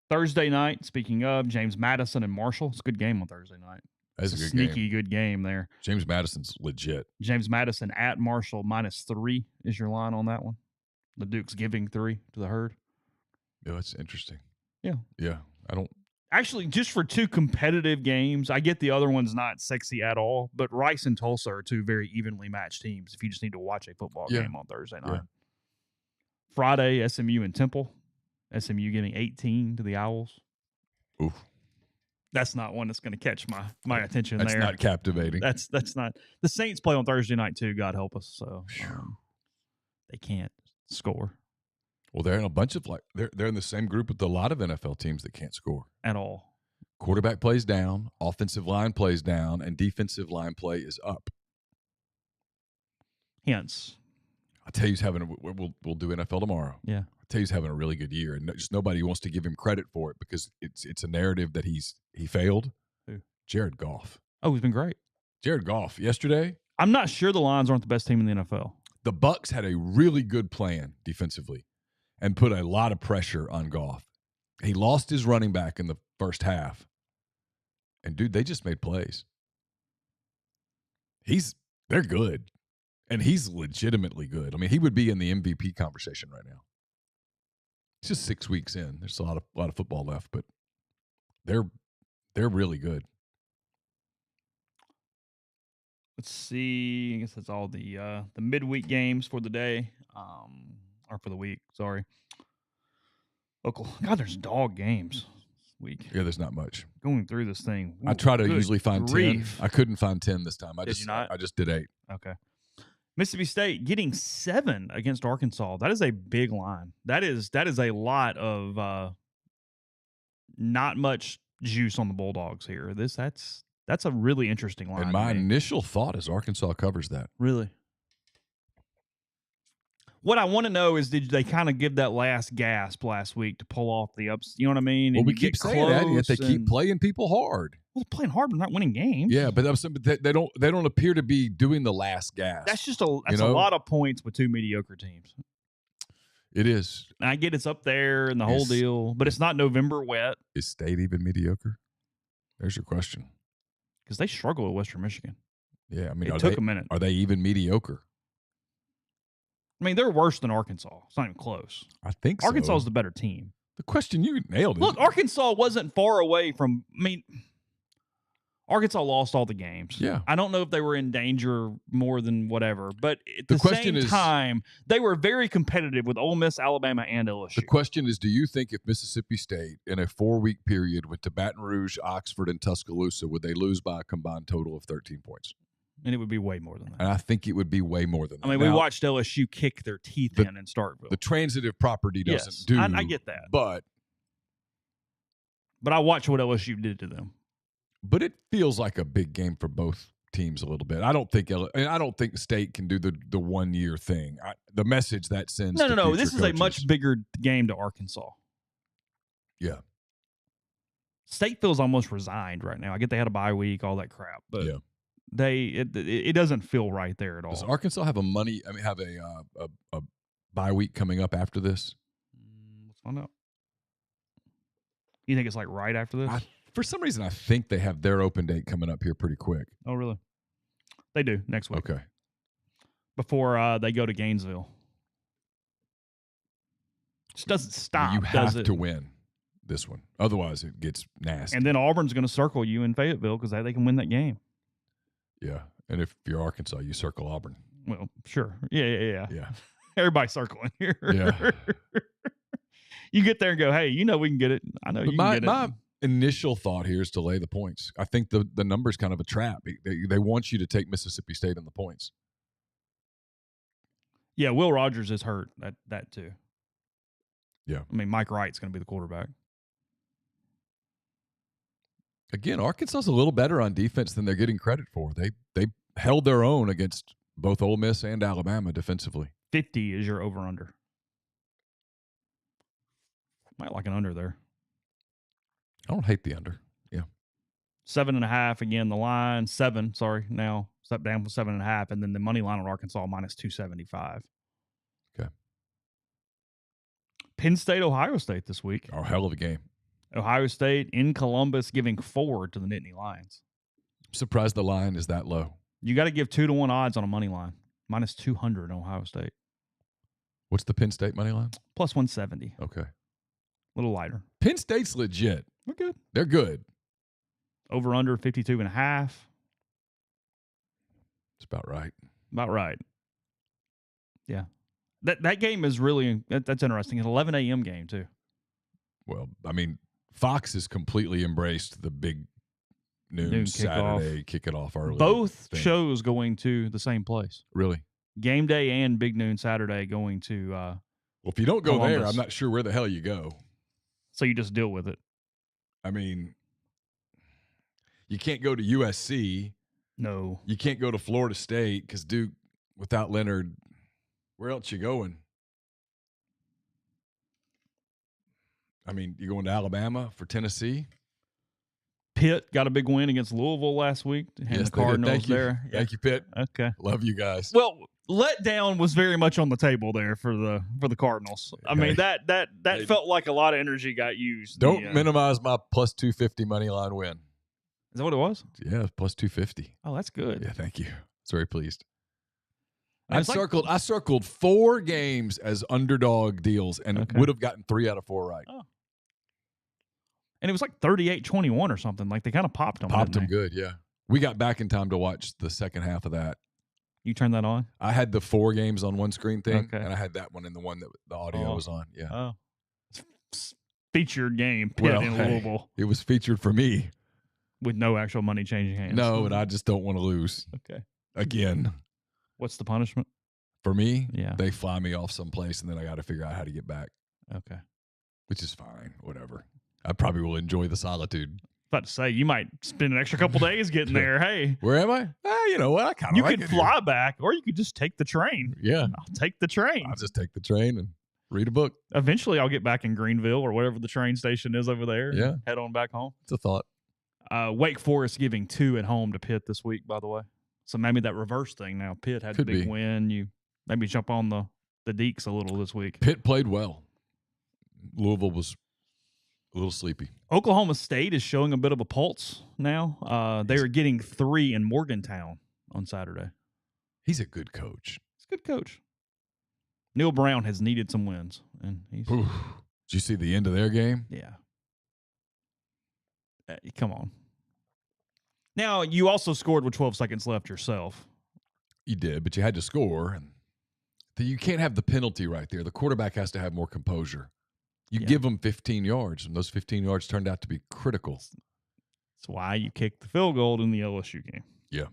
Speaker 1: Thursday night, speaking of, James Madison and Marshall. It's a good game on Thursday night.
Speaker 2: That's
Speaker 1: it's
Speaker 2: a
Speaker 1: sneaky good game there.
Speaker 2: James Madison's legit.
Speaker 1: James Madison at Marshall -3 is your line on that one. The Duke's giving 3 to the Herd.
Speaker 2: Yeah, that's interesting.
Speaker 1: Yeah.
Speaker 2: Yeah. I don't.
Speaker 1: Actually, just for 2 competitive games, I get the other one's not sexy at all, but Rice and Tulsa are 2 very evenly matched teams if you just need to watch a football game on Thursday night.
Speaker 2: Yeah.
Speaker 1: Friday, SMU and Temple. SMU giving 18 to the Owls.
Speaker 2: Oof.
Speaker 1: That's not one that's going to catch my attention there.
Speaker 2: That's not captivating.
Speaker 1: That's not. The Saints play on Thursday night too, God help us. So they can't score.
Speaker 2: Well, they're in a bunch of they're in the same group with a lot of NFL teams that can't score
Speaker 1: at all.
Speaker 2: Quarterback plays down, offensive line plays down, and defensive line play is up.
Speaker 1: Hence,
Speaker 2: I'll tell you, we'll do NFL tomorrow.
Speaker 1: Yeah,
Speaker 2: I'll tell you, he's having a really good year, and just nobody wants to give him credit for it because it's a narrative that he failed.
Speaker 1: Who?
Speaker 2: Jared Goff.
Speaker 1: Oh, he's been great.
Speaker 2: Jared Goff yesterday.
Speaker 1: I'm not sure the Lions aren't the best team in the NFL.
Speaker 2: The Bucs had a really good plan defensively and put a lot of pressure on Goff. He lost his running back in the first half. And, dude, they just made plays. They're good. And he's legitimately good. I mean, he would be in the MVP conversation right now. It's just 6 weeks in. There's a lot of football left, but they're really good.
Speaker 1: Let's see. I guess that's all the midweek games for the day, or for the week. Sorry. Local. God, there's dog games this week.
Speaker 2: Yeah, there's not much.
Speaker 1: Going through this thing.
Speaker 2: I try to usually find
Speaker 1: grief.
Speaker 2: 10. I couldn't find 10 this time. I just did 8.
Speaker 1: Okay. Mississippi State getting 7 against Arkansas. That is a big line. That is a lot of not much juice on the Bulldogs here. That's a really interesting line.
Speaker 2: And my initial thought is Arkansas covers that.
Speaker 1: Really? What I want to know is, did they kind of give that last gasp last week to pull off the ups? You know what I mean?
Speaker 2: Well,
Speaker 1: and
Speaker 2: we keep saying that, and yet they keep playing people hard.
Speaker 1: Well, they're playing hard, but not winning games.
Speaker 2: Yeah, but they don't appear to be doing the last gasp.
Speaker 1: That's just a lot of points with 2 mediocre teams.
Speaker 2: It is.
Speaker 1: And I get it's up there and the whole deal, but it's not November wet.
Speaker 2: Is State even mediocre? There's your question.
Speaker 1: Because they struggle with Western Michigan.
Speaker 2: Yeah, I mean,
Speaker 1: it took a minute.
Speaker 2: Are they even mediocre?
Speaker 1: I mean, they're worse than Arkansas. It's not even close.
Speaker 2: I think so.
Speaker 1: Arkansas is the better team.
Speaker 2: The question you nailed it.
Speaker 1: Look, Arkansas wasn't far away from. I mean, Arkansas lost all the games.
Speaker 2: Yeah.
Speaker 1: I don't know if they were in danger more than whatever, but at the same time, they were very competitive with Ole Miss, Alabama, and LSU.
Speaker 2: The question is, do you think if Mississippi State in a 4-week period went to Baton Rouge, Oxford, and Tuscaloosa, would they lose by a combined total of 13 points?
Speaker 1: And it would be way more than that.
Speaker 2: And I think it would be way more than that.
Speaker 1: I mean, we watched LSU kick their teeth in Starkville.
Speaker 2: The transitive property doesn't do.
Speaker 1: I get that.
Speaker 2: But
Speaker 1: I watched what LSU did to them.
Speaker 2: But it feels like a big game for both teams a little bit. I don't think State can do the 1 year thing. The message that sends.
Speaker 1: No. This is a much bigger game to Arkansas.
Speaker 2: Yeah.
Speaker 1: State feels almost resigned right now. I get they had a bye week, all that crap, but it doesn't feel right there at all.
Speaker 2: Does Arkansas have a bye week coming up after this?
Speaker 1: Let's find out. You think it's like right after this?
Speaker 2: For some reason, I think they have their open date coming up here pretty quick.
Speaker 1: Oh, really? They do next week.
Speaker 2: Okay.
Speaker 1: Before they go to Gainesville. Just doesn't stop.
Speaker 2: You have to win this one. Otherwise, it gets nasty.
Speaker 1: And then Auburn's going to circle you in Fayetteville because they can win that game.
Speaker 2: Yeah. And if you're Arkansas, you circle Auburn.
Speaker 1: Well, sure. Yeah.
Speaker 2: Yeah.
Speaker 1: Everybody's circling here.
Speaker 2: Yeah.
Speaker 1: You get there and go, hey, we can get it. I know you can get it.
Speaker 2: My initial thought here is to lay the points. I think the number's kind of a trap. They want you to take Mississippi State in the points.
Speaker 1: Yeah, Will Rogers is hurt. That too.
Speaker 2: Yeah.
Speaker 1: I mean, Mike Wright's going to be the quarterback. Again,
Speaker 2: Arkansas's a little better on defense than they're getting credit for. They held their own against both Ole Miss and Alabama defensively.
Speaker 1: 50 is your over-under. Might like an under there.
Speaker 2: I don't hate the under. Yeah.
Speaker 1: 7.5 again. The line 7. Sorry, now step down from 7.5, and then the money line on Arkansas minus 275.
Speaker 2: Okay.
Speaker 1: Penn State, Ohio State this week.
Speaker 2: Oh, hell of a game.
Speaker 1: Ohio State in Columbus giving 4 to the Nittany Lions.
Speaker 2: I'm surprised the line is that low.
Speaker 1: You got to give 2-1 odds on a money line. Minus 200 on Ohio State.
Speaker 2: What's the Penn State money line?
Speaker 1: Plus 170.
Speaker 2: Okay.
Speaker 1: A little lighter.
Speaker 2: Penn State's legit.
Speaker 1: We're good.
Speaker 2: They're good.
Speaker 1: Over under 52.5.
Speaker 2: It's about right.
Speaker 1: About right. Yeah. That game is really that's interesting. An 11 a.m. game too.
Speaker 2: Well, I mean, Fox has completely embraced the big noon Saturday kick it off early.
Speaker 1: Both shows going to the same place.
Speaker 2: Really?
Speaker 1: Game day and big noon Saturday going to
Speaker 2: well, if you don't go
Speaker 1: Columbus.
Speaker 2: there, I'm not sure where the hell you go.
Speaker 1: So you just deal with it.
Speaker 2: I mean, you can't go to USC.
Speaker 1: No.
Speaker 2: You can't go to Florida State because Duke, without Leonard, where else you going? I mean, you going to Alabama for Tennessee?
Speaker 1: Pitt got a big win against Louisville last week.
Speaker 2: Yes,
Speaker 1: the Cardinals
Speaker 2: Thank you.
Speaker 1: there.
Speaker 2: Thank you, Pitt.
Speaker 1: Okay.
Speaker 2: Love you guys.
Speaker 1: Well, letdown was very much on the table there for the Cardinals. I mean, that felt like a lot of energy got used.
Speaker 2: Don't minimize my plus 250 money line win.
Speaker 1: Is that what it was?
Speaker 2: Yeah, plus 250.
Speaker 1: Oh, that's good.
Speaker 2: Yeah, thank you. I was very pleased.
Speaker 1: And
Speaker 2: I circled 4 games as underdog deals and would have gotten 3 out of 4 right.
Speaker 1: Oh. And it was like 38-21 or something. Like they kind of popped them.
Speaker 2: Popped them good, yeah. We got back in time to watch the second half of that.
Speaker 1: You turned that on?
Speaker 2: I had the 4 games on one screen thing,
Speaker 1: Okay.
Speaker 2: and I had that one in the one that the audio was on. Yeah.
Speaker 1: Oh. Featured game, Pitt in Louisville.
Speaker 2: It was featured for me.
Speaker 1: With no actual money changing hands.
Speaker 2: No, and I just don't want to lose.
Speaker 1: Okay.
Speaker 2: Again.
Speaker 1: What's the punishment?
Speaker 2: For me,
Speaker 1: yeah,
Speaker 2: they fly me off someplace, and then I got to figure out how to get back.
Speaker 1: Okay.
Speaker 2: Which is fine. Whatever. I probably will enjoy the solitude.
Speaker 1: About to say, you might spend an extra couple days getting there. Hey.
Speaker 2: Where am I? You know what? I kind of
Speaker 1: You
Speaker 2: like
Speaker 1: could fly back, or you could just take the train.
Speaker 2: Yeah.
Speaker 1: I'll take the train.
Speaker 2: I'll just take the train and read a book.
Speaker 1: Eventually, I'll get back in Greenville or whatever the train station is over there.
Speaker 2: Yeah.
Speaker 1: Head on back home.
Speaker 2: It's a thought.
Speaker 1: Wake Forest giving 2 at home to Pitt this week, by the way. So maybe that reverse thing now. Pitt had the big win. You maybe jump on the Deeks a little this week.
Speaker 2: Pitt played well. Louisville was a little sleepy.
Speaker 1: Oklahoma State is showing a bit of a pulse now. They are getting 3 in Morgantown on Saturday.
Speaker 2: He's a good coach.
Speaker 1: He's a good coach. Neal Brown has needed some wins. And he's,
Speaker 2: did you see the end of their game?
Speaker 1: Yeah. Come on. Now, you also scored with 12 seconds left yourself.
Speaker 2: You did, but you had to score. And you can't have the penalty right there. The quarterback has to have more composure. You give them 15 yards, and those 15 yards turned out to be critical.
Speaker 1: That's why you kicked the field goal in the LSU game.
Speaker 2: Yeah.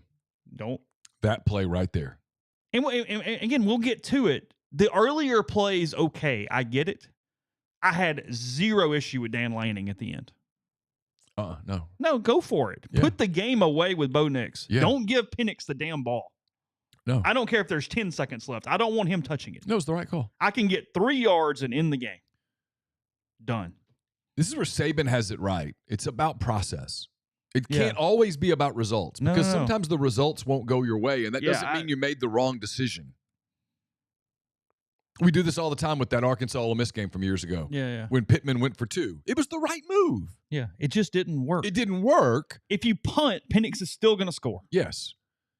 Speaker 1: Don't.
Speaker 2: That play right there.
Speaker 1: And again, we'll get to it. The earlier plays, okay, I get it. I had zero issue with Dan Lanning at the end.
Speaker 2: No.
Speaker 1: No, go for it.
Speaker 2: Yeah.
Speaker 1: Put the game away with Bo Nix.
Speaker 2: Yeah.
Speaker 1: Don't give Penix the damn ball.
Speaker 2: No.
Speaker 1: I don't care if there's 10 seconds left. I don't want him touching it.
Speaker 2: No, it's the right call.
Speaker 1: I can get 3 yards and end the game. Done.
Speaker 2: This is where Saban has it right. It's about process. It can't always be about results because sometimes the results won't go your way, and that doesn't mean you made the wrong decision. We do this all the time with that Arkansas Ole Miss game from years ago.
Speaker 1: Yeah.
Speaker 2: When Pittman went for 2. It was the right move.
Speaker 1: Yeah. It just didn't work.
Speaker 2: It didn't work.
Speaker 1: If you punt, Penix is still going to score.
Speaker 2: Yes.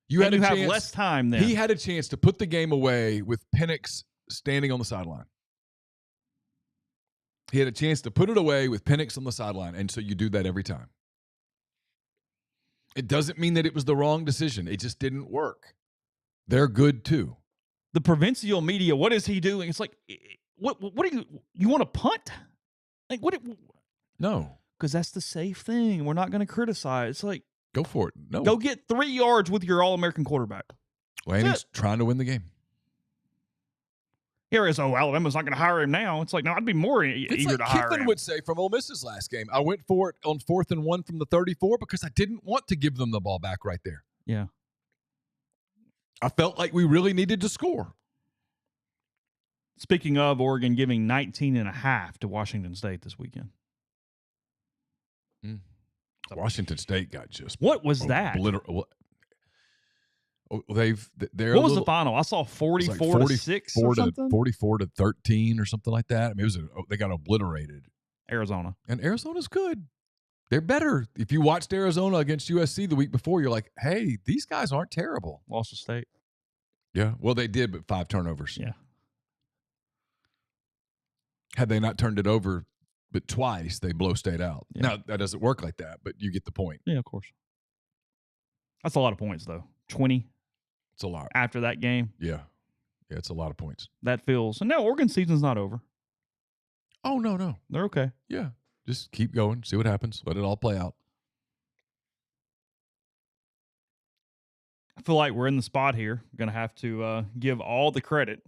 Speaker 2: You have
Speaker 1: less time then.
Speaker 2: He had a chance to put the game away with Penix standing on the sideline. He had a chance to put it away with Penix on the sideline, and so you do that every time. It doesn't mean that it was the wrong decision. It just didn't work. They're good too.
Speaker 1: The provincial media, what is he doing? It's like, what do you want to punt? Like, what?
Speaker 2: No.
Speaker 1: Because that's the safe thing. We're not going to criticize. It's like,
Speaker 2: go for it. No.
Speaker 1: Go get 3 yards with your All-American quarterback.
Speaker 2: Lanning's trying to win the game.
Speaker 1: Here is, Alabama's not going to hire him now. It's like, no, I'd be more eager to hire him.
Speaker 2: Kiffin would say from Ole Miss's last game, I went for it on 4th and 1 from the 34 because I didn't want to give them the ball back right there.
Speaker 1: Yeah.
Speaker 2: I felt like we really needed to score.
Speaker 1: Speaking of, Oregon giving 19.5 to Washington State this weekend.
Speaker 2: Washington State got just
Speaker 1: what was that?
Speaker 2: They're
Speaker 1: what was the final? I saw 44 to 6 or something.
Speaker 2: 44 to 13 or something like that. I mean, they got obliterated.
Speaker 1: Arizona.
Speaker 2: And Arizona's good. They're better. If you watched Arizona against USC the week before, you're like, hey, these guys aren't terrible.
Speaker 1: Lost to State.
Speaker 2: Yeah. Well, they did, but 5 turnovers.
Speaker 1: Yeah.
Speaker 2: Had they not turned it over but twice, they blow State out.
Speaker 1: Yeah.
Speaker 2: Now, that doesn't work like that, but you get the point.
Speaker 1: Yeah, of course. That's a lot of points, though. 20.
Speaker 2: It's a lot.
Speaker 1: After that game.
Speaker 2: Yeah. Yeah, it's a lot of points.
Speaker 1: That feels. And now Oregon season's not over.
Speaker 2: Oh, no.
Speaker 1: They're okay.
Speaker 2: Yeah. Just keep going. See what happens. Let it all play out.
Speaker 1: I feel like we're in the spot here. Going to have to give all the credit.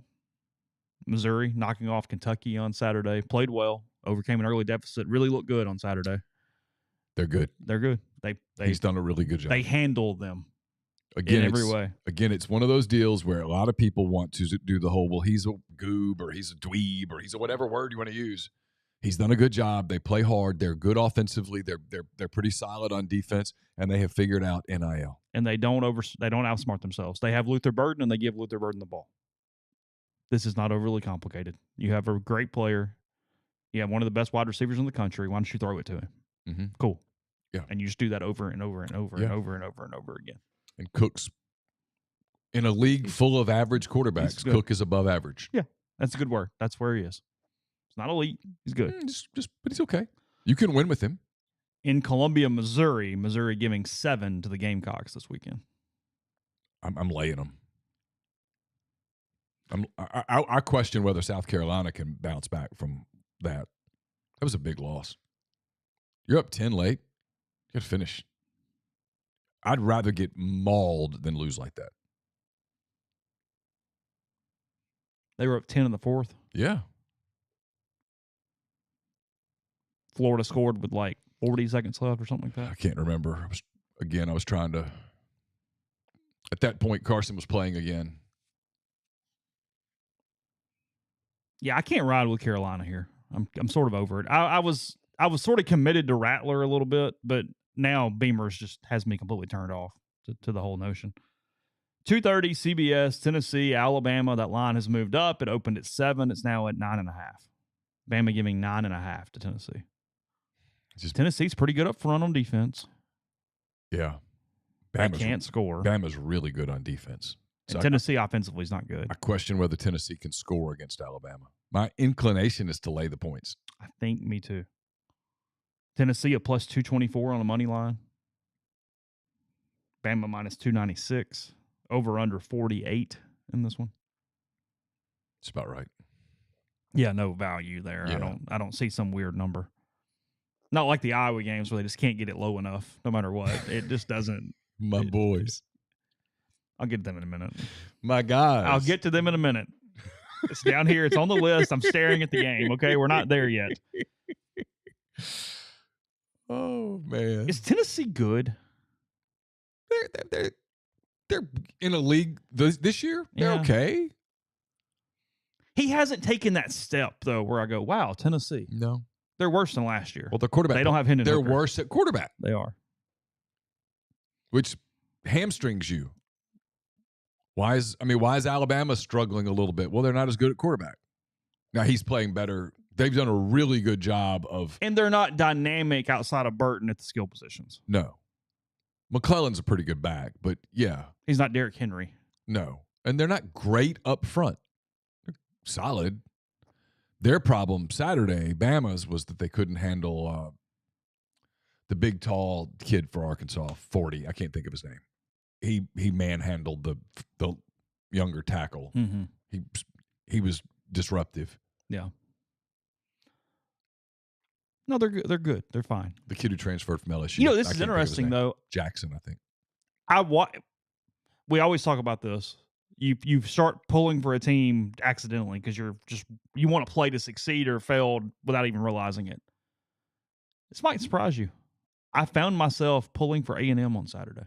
Speaker 1: Missouri knocking off Kentucky on Saturday. Played well. Overcame an early deficit. Really looked good on Saturday.
Speaker 2: They're good.
Speaker 1: They're good.
Speaker 2: He's done a really good job.
Speaker 1: They handle them
Speaker 2: in
Speaker 1: every way.
Speaker 2: Again, it's one of those deals where a lot of people want to do the whole, well, he's a goob or he's a dweeb or he's a whatever word you want to use. He's done a good job. They play hard. They're good offensively. They're pretty solid on defense, and they have figured out NIL.
Speaker 1: And they don't outsmart themselves. They have Luther Burden, and they give Luther Burden the ball. This is not overly complicated. You have a great player. You have one of the best wide receivers in the country. Why don't you throw it to him?
Speaker 2: Mm-hmm.
Speaker 1: Cool.
Speaker 2: Yeah.
Speaker 1: And you just do that over and over and over and over and over and over again.
Speaker 2: And Cook's in a league full of average quarterbacks. Cook is above average.
Speaker 1: Yeah, that's a good word. That's where he is. It's not elite. He's good.
Speaker 2: But he's okay. You can win with him.
Speaker 1: In Columbia, Missouri giving 7 to the Gamecocks this weekend.
Speaker 2: I'm laying them. I question whether South Carolina can bounce back from that. That was a big loss. You're up 10 late. You got to finish. I'd rather get mauled than lose like that.
Speaker 1: They were up 10 in the fourth.
Speaker 2: Yeah.
Speaker 1: Florida scored with like 40 seconds left or something like that.
Speaker 2: I can't remember. I was trying to. At that point, Carson was playing again.
Speaker 1: Yeah, I can't ride with Carolina here. I'm sort of over it. I was sort of committed to Rattler a little bit, but now Beamer's just has me completely turned off to the whole notion. 2:30 CBS, Tennessee, Alabama. That line has moved up. It opened at 7. It's now at 9.5. Bama giving 9.5 to Tennessee. Tennessee's pretty good up front on defense.
Speaker 2: Yeah.
Speaker 1: They can't score.
Speaker 2: Bama's really good on defense.
Speaker 1: So Tennessee offensively is not good.
Speaker 2: I question whether Tennessee can score against Alabama. My inclination is to lay the points.
Speaker 1: I think me too. Tennessee a plus 224 on the money line. Bama minus 296. Over under 48 in this one.
Speaker 2: It's about right.
Speaker 1: Yeah, no value there.
Speaker 2: Yeah.
Speaker 1: I don't see some weird number. Not like the Iowa games where they just can't get it low enough, no matter what. It just doesn't.
Speaker 2: Boys.
Speaker 1: I'll get to them in a minute.
Speaker 2: My guys.
Speaker 1: I'll get to them in a minute. It's down here. It's on the list. I'm staring at the game. Okay, we're not there yet.
Speaker 2: Oh man,
Speaker 1: is Tennessee good?
Speaker 2: They're in a league this year. They're okay.
Speaker 1: He hasn't taken that step though, where I go, "Wow, Tennessee."
Speaker 2: No,
Speaker 1: they're worse than last year.
Speaker 2: Well, the quarterback.
Speaker 1: They don't have Hendon.
Speaker 2: They're worse at quarterback.
Speaker 1: They are,
Speaker 2: which hamstrings you. Why is Alabama struggling a little bit? Well, they're not as good at quarterback. Now he's playing better. They've done a really good job of,
Speaker 1: and they're not dynamic outside of Burton at the skill positions.
Speaker 2: No, McClellan's a pretty good back, but yeah,
Speaker 1: he's not Derrick Henry.
Speaker 2: No, and they're not great up front. They're solid. Their problem Saturday, Bama's, was that they couldn't handle the big tall kid for Arkansas, 40. I can't think of his name. He manhandled the younger tackle.
Speaker 1: Mm-hmm.
Speaker 2: He was disruptive.
Speaker 1: Yeah. No, they're good. They're good. They're fine.
Speaker 2: The kid who transferred from LSU.
Speaker 1: You know, this is interesting though.
Speaker 2: Jackson, I think.
Speaker 1: We always talk about this. You start pulling for a team accidentally because you want to play to succeed or fail without even realizing it. This might surprise you. I found myself pulling for A&M on Saturday.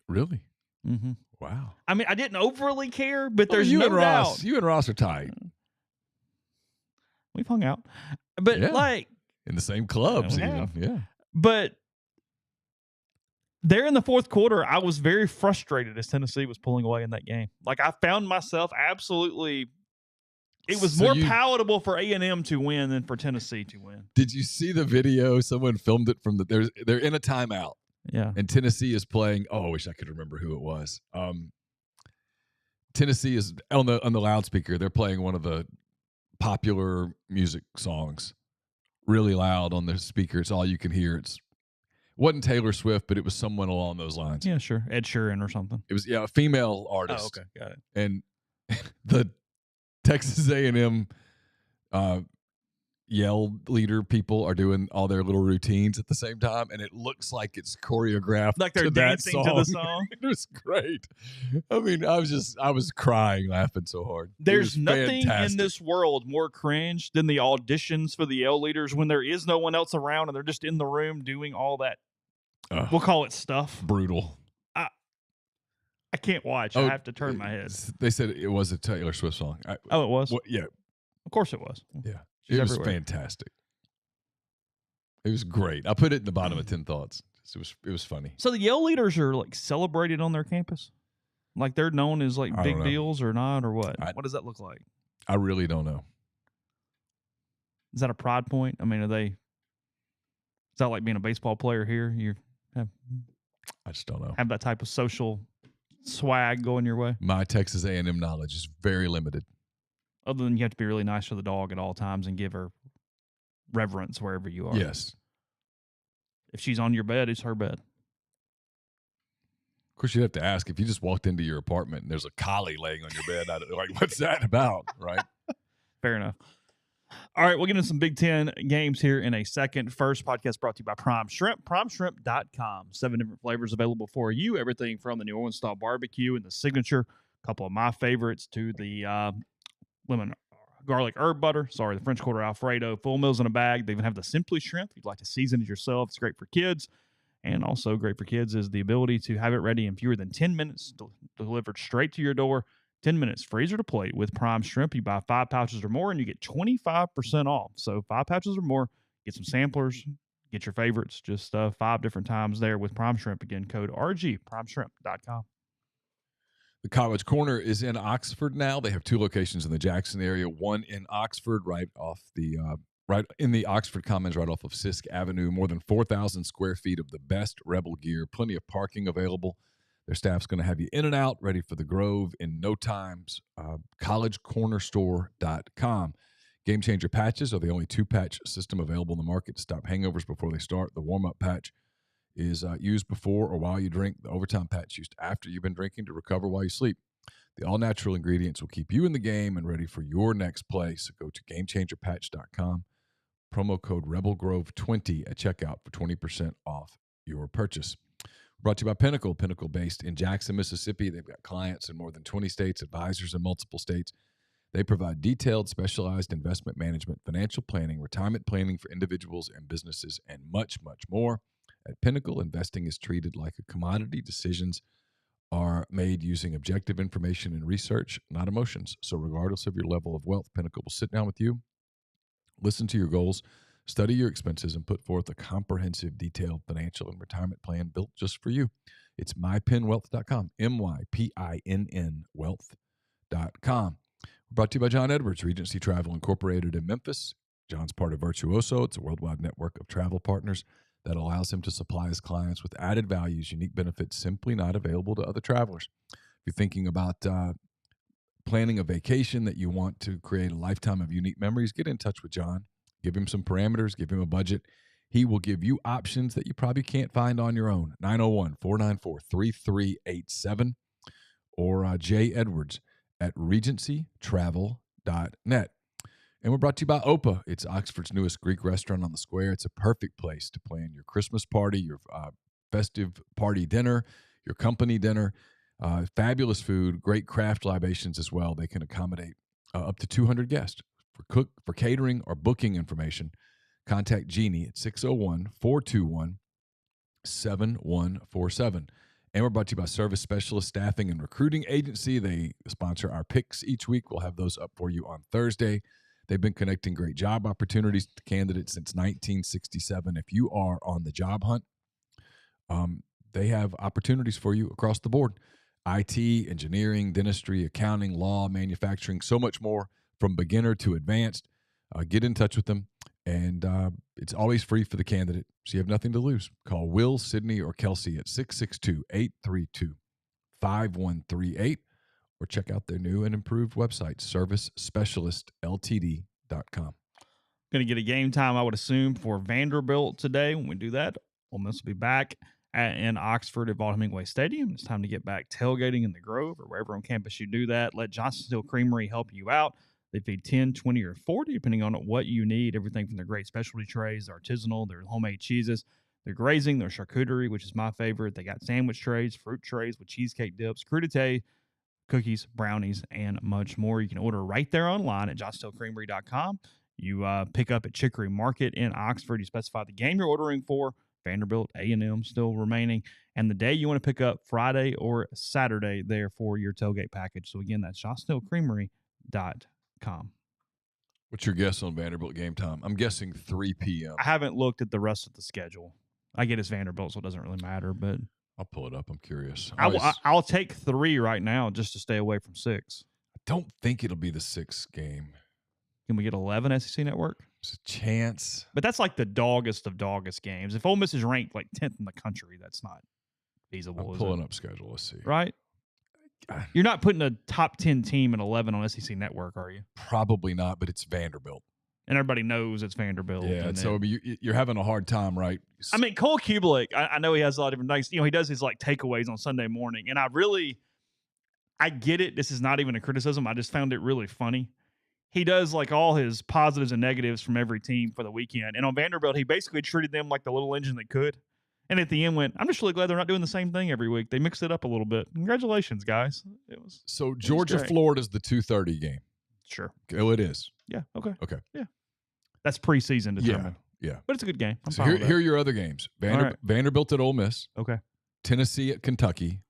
Speaker 2: Really?
Speaker 1: Mm-hmm.
Speaker 2: Wow.
Speaker 1: I mean, I didn't overly care, but there's no doubt.
Speaker 2: You and Ross are tight.
Speaker 1: We've hung out, but
Speaker 2: in the same clubs, even. Yeah.
Speaker 1: But there in the fourth quarter, I was very frustrated as Tennessee was pulling away in that game. Like, I found myself absolutely. It was more palatable for A&M to win than for Tennessee to win.
Speaker 2: Did you see the video? Someone filmed it from they're in a timeout.
Speaker 1: Yeah.
Speaker 2: And Tennessee is playing. Oh, I wish I could remember who it was. Tennessee is on the loudspeaker. They're playing one of the popular music songs really loud on the speaker. It's all you can hear. It wasn't Taylor Swift, but it was someone along those lines.
Speaker 1: Yeah, sure. Ed Sheeran or something.
Speaker 2: It was a female artist.
Speaker 1: Oh, okay, got it.
Speaker 2: And the Texas A&M yell leader people are doing all their little routines at the same time, and it looks like it's choreographed,
Speaker 1: like they're dancing to the song.
Speaker 2: It was great. I mean, I was crying, laughing so hard.
Speaker 1: There's nothing in this world more cringe than the auditions for the yell leaders when there is no one else around and they're just in the room doing all that. We'll call it stuff.
Speaker 2: Brutal.
Speaker 1: I can't watch. I have to turn my head.
Speaker 2: They said it was a Taylor Swift song.
Speaker 1: It was?
Speaker 2: Yeah.
Speaker 1: Of course it was.
Speaker 2: Yeah.
Speaker 1: She's
Speaker 2: it was
Speaker 1: everywhere.
Speaker 2: Fantastic. It was great. I put it in the bottom of 10 thoughts. It was funny.
Speaker 1: So the yell leaders are like celebrated on their campus? Like they're known as like big deals or not or what? What does that look like?
Speaker 2: I really don't know.
Speaker 1: Is that a pride point? I mean, is that like being a baseball player here?
Speaker 2: I just don't know.
Speaker 1: Have that type of social swag going your way?
Speaker 2: My Texas A&M knowledge is very limited.
Speaker 1: Other than you have to be really nice to the dog at all times and give her reverence wherever you are.
Speaker 2: Yes.
Speaker 1: If she's on your bed, it's her bed.
Speaker 2: Of course, you'd have to ask if you just walked into your apartment and there's a collie laying on your bed. Like, what's that about, right?
Speaker 1: Fair enough. All right, we'll get into some Big Ten games here in a second. First, podcast brought to you by Prime Shrimp, primeshrimp.com. 7 different flavors available for you. Everything from the New Orleans-style barbecue and the signature, a couple of my favorites, to the lemon garlic herb butter. The French Quarter Alfredo. Full meals in a bag. They even have the Simply Shrimp. If you'd like to season it yourself, it's great for kids. And also great for kids is the ability to have it ready in fewer than 10 minutes, delivered straight to your door. 10 minutes, freezer to plate with Prime Shrimp. You buy 5 pouches or more, and you get 25% off. So 5 pouches or more, get some samplers, get your favorites, just 5 different times there with Prime Shrimp. Again, code RG, primeshrimp.com.
Speaker 2: The College Corner is in Oxford now. They have 2 locations in the Jackson area, one in Oxford right in the Oxford Commons right off of Sisk Avenue. More than 4,000 square feet of the best Rebel gear, plenty of parking available. Their staff's going to have you in and out, ready for the Grove in no time. collegecornerstore.com. Game Changer patches are the only 2-patch system available in the market to stop hangovers before they start. The warm-up patch is used before or while you drink. The overtime patch used after you've been drinking to recover while you sleep. The all-natural ingredients will keep you in the game and ready for your next play. So go to GameChangerPatch.com. Promo code RebelGrove20 at checkout for 20% off your purchase. Brought to you by Pinnacle. Pinnacle based in Jackson, Mississippi. They've got clients in more than 20 states, advisors in multiple states. They provide detailed, specialized investment management, financial planning, retirement planning for individuals and businesses, and much, much more. At Pinnacle, investing is treated like a commodity. Decisions are made using objective information and research, not emotions. So regardless of your level of wealth, Pinnacle will sit down with you, listen to your goals, study your expenses, and put forth a comprehensive, detailed financial and retirement plan built just for you. It's mypinwealth.com, MYPINN wealth.com. Brought to you by John Edwards, Regency Travel Incorporated in Memphis. John's part of Virtuoso. It's a worldwide network of travel partners that allows him to supply his clients with added values, unique benefits simply not available to other travelers. If you're thinking about planning a vacation that you want to create a lifetime of unique memories, get in touch with John. Give him some parameters, give him a budget. He will give you options that you probably can't find on your own. 901-494-3387 or Jay Edwards at regencytravel.net. And we're brought to you by Opa. It's Oxford's newest Greek restaurant on the square. It's a perfect place to plan your Christmas party, your festive party dinner, your company dinner. Fabulous food, great craft libations as well. They can accommodate up to 200 guests. For catering or booking information, contact Jeannie at 601-421-7147. And we're brought to you by Service Specialist Staffing and Recruiting Agency. They sponsor our picks each week. We'll have those up for you on Thursday. They've been connecting great job opportunities to candidates since 1967. If you are on the job hunt, they have opportunities for you across the board. IT, engineering, dentistry, accounting, law, manufacturing, so much more. From beginner to advanced. Get in touch with them, and it's always free for the candidate, so you have nothing to lose. Call Will, Sydney, or Kelsey at 662-832-5138, or check out their new and improved website, servicespecialistltd.com.
Speaker 1: Going to get a game time, I would assume, for Vanderbilt today. When we do that, Ole Miss will be back in Oxford at Vaught-Hemingway Stadium. It's time to get back tailgating in the Grove or wherever on campus you do that. Let Johnson Steel Creamery help you out. They feed 10, 20, or 40, depending on what you need. Everything from their great specialty trays, their artisanal, their homemade cheeses, their grazing, their charcuterie, which is my favorite. They got sandwich trays, fruit trays with cheesecake dips, crudité, cookies, brownies, and much more. You can order right there online at johnsteelcreamery.com. You pick up at Chicory Market in Oxford. You specify the game you're ordering for, Vanderbilt, A&M still remaining, and the day you want to pick up, Friday or Saturday, there for your tailgate package. So again, that's johnsteelcreamery.com.
Speaker 2: What's your guess on Vanderbilt game time? I'm guessing 3 p.m.
Speaker 1: I haven't looked at the rest of the schedule. I get it's Vanderbilt, so it doesn't really matter, but
Speaker 2: I'll pull it up. I'm curious.
Speaker 1: I'll take 3 right now just to stay away from 6.
Speaker 2: I don't think it'll be the 6th game.
Speaker 1: Can we get 11 SEC Network?
Speaker 2: There's a chance.
Speaker 1: But that's like the doggest of doggest games. If Ole Miss is ranked like 10th in the country, that's not feasible.
Speaker 2: I'm pulling up schedule. Let's see.
Speaker 1: Right? You're not putting a top 10 team at 11 on SEC Network, are you?
Speaker 2: Probably not, but it's Vanderbilt.
Speaker 1: and everybody knows it's Vanderbilt.
Speaker 2: Yeah,
Speaker 1: and
Speaker 2: so you're having a hard time, right?
Speaker 1: I mean, Cole Kubelik, I know he has a lot of different things. He does his takeaways on Sunday morning, and I get it. This is not even a criticism. I just found it really funny. He does all his positives and negatives from every team for the weekend. And on Vanderbilt, he basically treated them like the little engine that could. And at the end went, I'm just really glad they're not doing the same thing every week. They mixed it up a little bit. Congratulations, guys.
Speaker 2: So Georgia-Florida is the 2:30 game.
Speaker 1: Sure.
Speaker 2: Oh, it is.
Speaker 1: Yeah. Okay.
Speaker 2: Okay.
Speaker 1: Yeah. That's preseason determined.
Speaker 2: Yeah.
Speaker 1: But it's a good game.
Speaker 2: So here are your other games.
Speaker 1: Right.
Speaker 2: Vanderbilt at Ole Miss.
Speaker 1: Okay.
Speaker 2: Tennessee at Kentucky.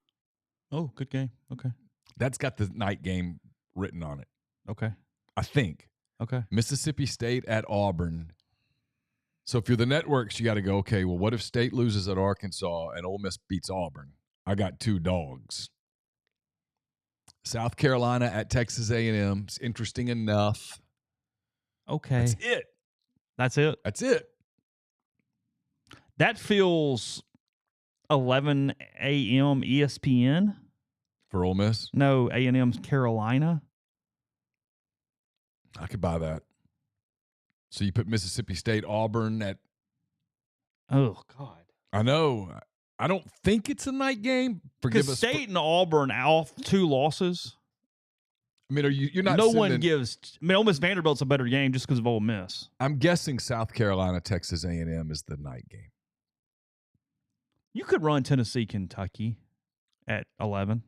Speaker 1: Oh, good game. Okay.
Speaker 2: That's got the night game written on it.
Speaker 1: Okay.
Speaker 2: I think.
Speaker 1: Okay.
Speaker 2: Mississippi State at Auburn. So if you're the networks, you got to go, okay, well, what if State loses at Arkansas and Ole Miss beats Auburn? I got 2 dogs. South Carolina at Texas A&M. It's interesting enough.
Speaker 1: Okay.
Speaker 2: That's it.
Speaker 1: That's it.
Speaker 2: That's it.
Speaker 1: That feels 11 a.m. ESPN.
Speaker 2: For Ole Miss?
Speaker 1: No, A&M's Carolina.
Speaker 2: I could buy that. So you put Mississippi State, Auburn at.
Speaker 1: Oh, God.
Speaker 2: I know. I don't think it's a night game. Forgive us.
Speaker 1: State and Auburn off 2 losses.
Speaker 2: I mean, you're not.
Speaker 1: No one gives. I mean, Ole Miss Vanderbilt's a better game just because of Ole Miss.
Speaker 2: I'm guessing South Carolina, Texas A&M is the night game.
Speaker 1: You could run Tennessee, Kentucky at 11.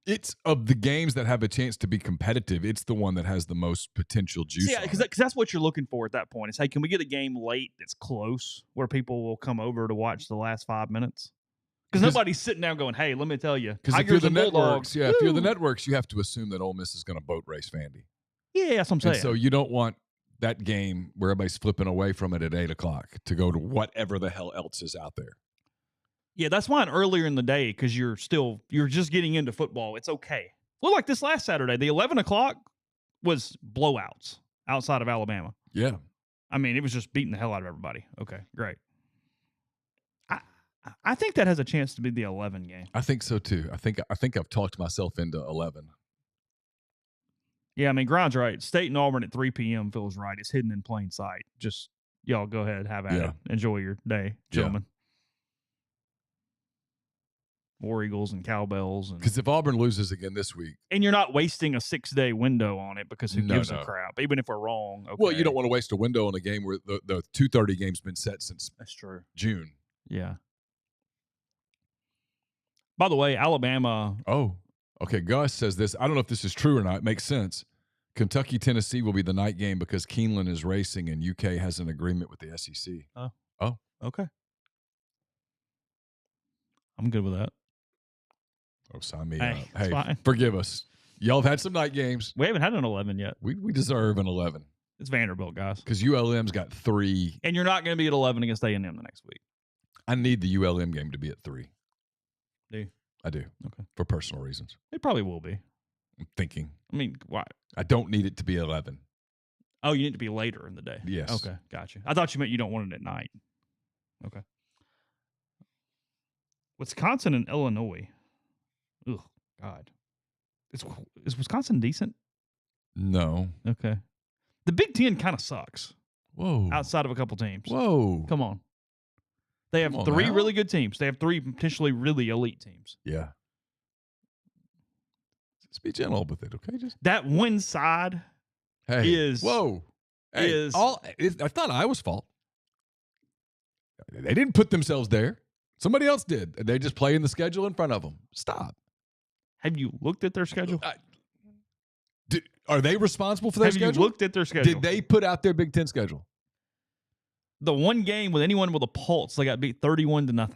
Speaker 2: It's of the games that have a chance to be competitive. It's the one that has the most potential juice.
Speaker 1: Yeah, because that's what you're looking for at that point. Is, hey, can we get a game late that's close where people will come over to watch the last 5 minutes? Because nobody's sitting down going, hey, let me tell you.
Speaker 2: Because if you're the networks, if you're the networks, you have to assume that Ole Miss is going to boat race Vandy.
Speaker 1: Yeah, that's what I'm saying.
Speaker 2: And so you don't want that game where everybody's flipping away from it at 8 o'clock to go to whatever the hell else is out there.
Speaker 1: Yeah, that's why earlier in the day, because you're just getting into football. It's okay. Well, like this last Saturday, the 11 o'clock was blowouts outside of Alabama.
Speaker 2: Yeah.
Speaker 1: I mean, it was just beating the hell out of everybody. Okay, great. I think that has a chance to be the 11 game.
Speaker 2: I think so too. I think I've talked myself into 11.
Speaker 1: Yeah, I mean, Grind's right. State and Auburn at 3 p.m. feels right. It's hidden in plain sight. Just y'all go ahead, have at it. Enjoy your day, gentlemen. War Eagles and cowbells.
Speaker 2: Because if Auburn loses again this week.
Speaker 1: And you're not wasting a 6-day window on it because who gives a crap? Even if we're wrong. Okay.
Speaker 2: Well, you don't want to waste a window on a game where the 2:30 game's been set since
Speaker 1: That's true.
Speaker 2: June.
Speaker 1: Yeah. By the way, Alabama.
Speaker 2: Oh, okay. Gus says this. I don't know if this is true or not. It makes sense. Kentucky, Tennessee will be the night game because Keeneland is racing and UK has an agreement with the SEC.
Speaker 1: Oh. Okay. I'm good with that.
Speaker 2: Oh, sign me
Speaker 1: hey,
Speaker 2: up. Hey,
Speaker 1: fine.
Speaker 2: Forgive us. Y'all have had some night games.
Speaker 1: We haven't had an 11 yet.
Speaker 2: We deserve an 11.
Speaker 1: It's Vanderbilt, guys.
Speaker 2: Because ULM's got 3.
Speaker 1: And you're not going to be at 11 against A&M the next week.
Speaker 2: I need the ULM game to be at 3.
Speaker 1: Do you?
Speaker 2: I do.
Speaker 1: Okay.
Speaker 2: For personal reasons.
Speaker 1: It probably will be.
Speaker 2: I'm thinking.
Speaker 1: I mean, why?
Speaker 2: I don't need it to be 11.
Speaker 1: Oh, you need it to be later in the day.
Speaker 2: Yes.
Speaker 1: Okay, gotcha. I thought you meant you don't want it at night. Okay. Wisconsin and Illinois. Ugh, God. Is Wisconsin decent?
Speaker 2: No.
Speaker 1: Okay. The Big Ten kind of sucks.
Speaker 2: Whoa.
Speaker 1: Outside of a couple teams.
Speaker 2: Whoa.
Speaker 1: Come on. They have 3 really good teams. They have 3 potentially really elite teams.
Speaker 2: Yeah. Just be gentle with it, okay? Just
Speaker 1: that one side is
Speaker 2: whoa. Hey,
Speaker 1: is
Speaker 2: I thought Iowa's fault. They didn't put themselves there. Somebody else did. They just play in the schedule in front of them. Stop.
Speaker 1: Have you looked at their schedule?
Speaker 2: Are they responsible for their schedule?
Speaker 1: Have you looked at their schedule?
Speaker 2: Did they put out their Big Ten schedule?
Speaker 1: The one game with anyone with a pulse, they got beat 31-0.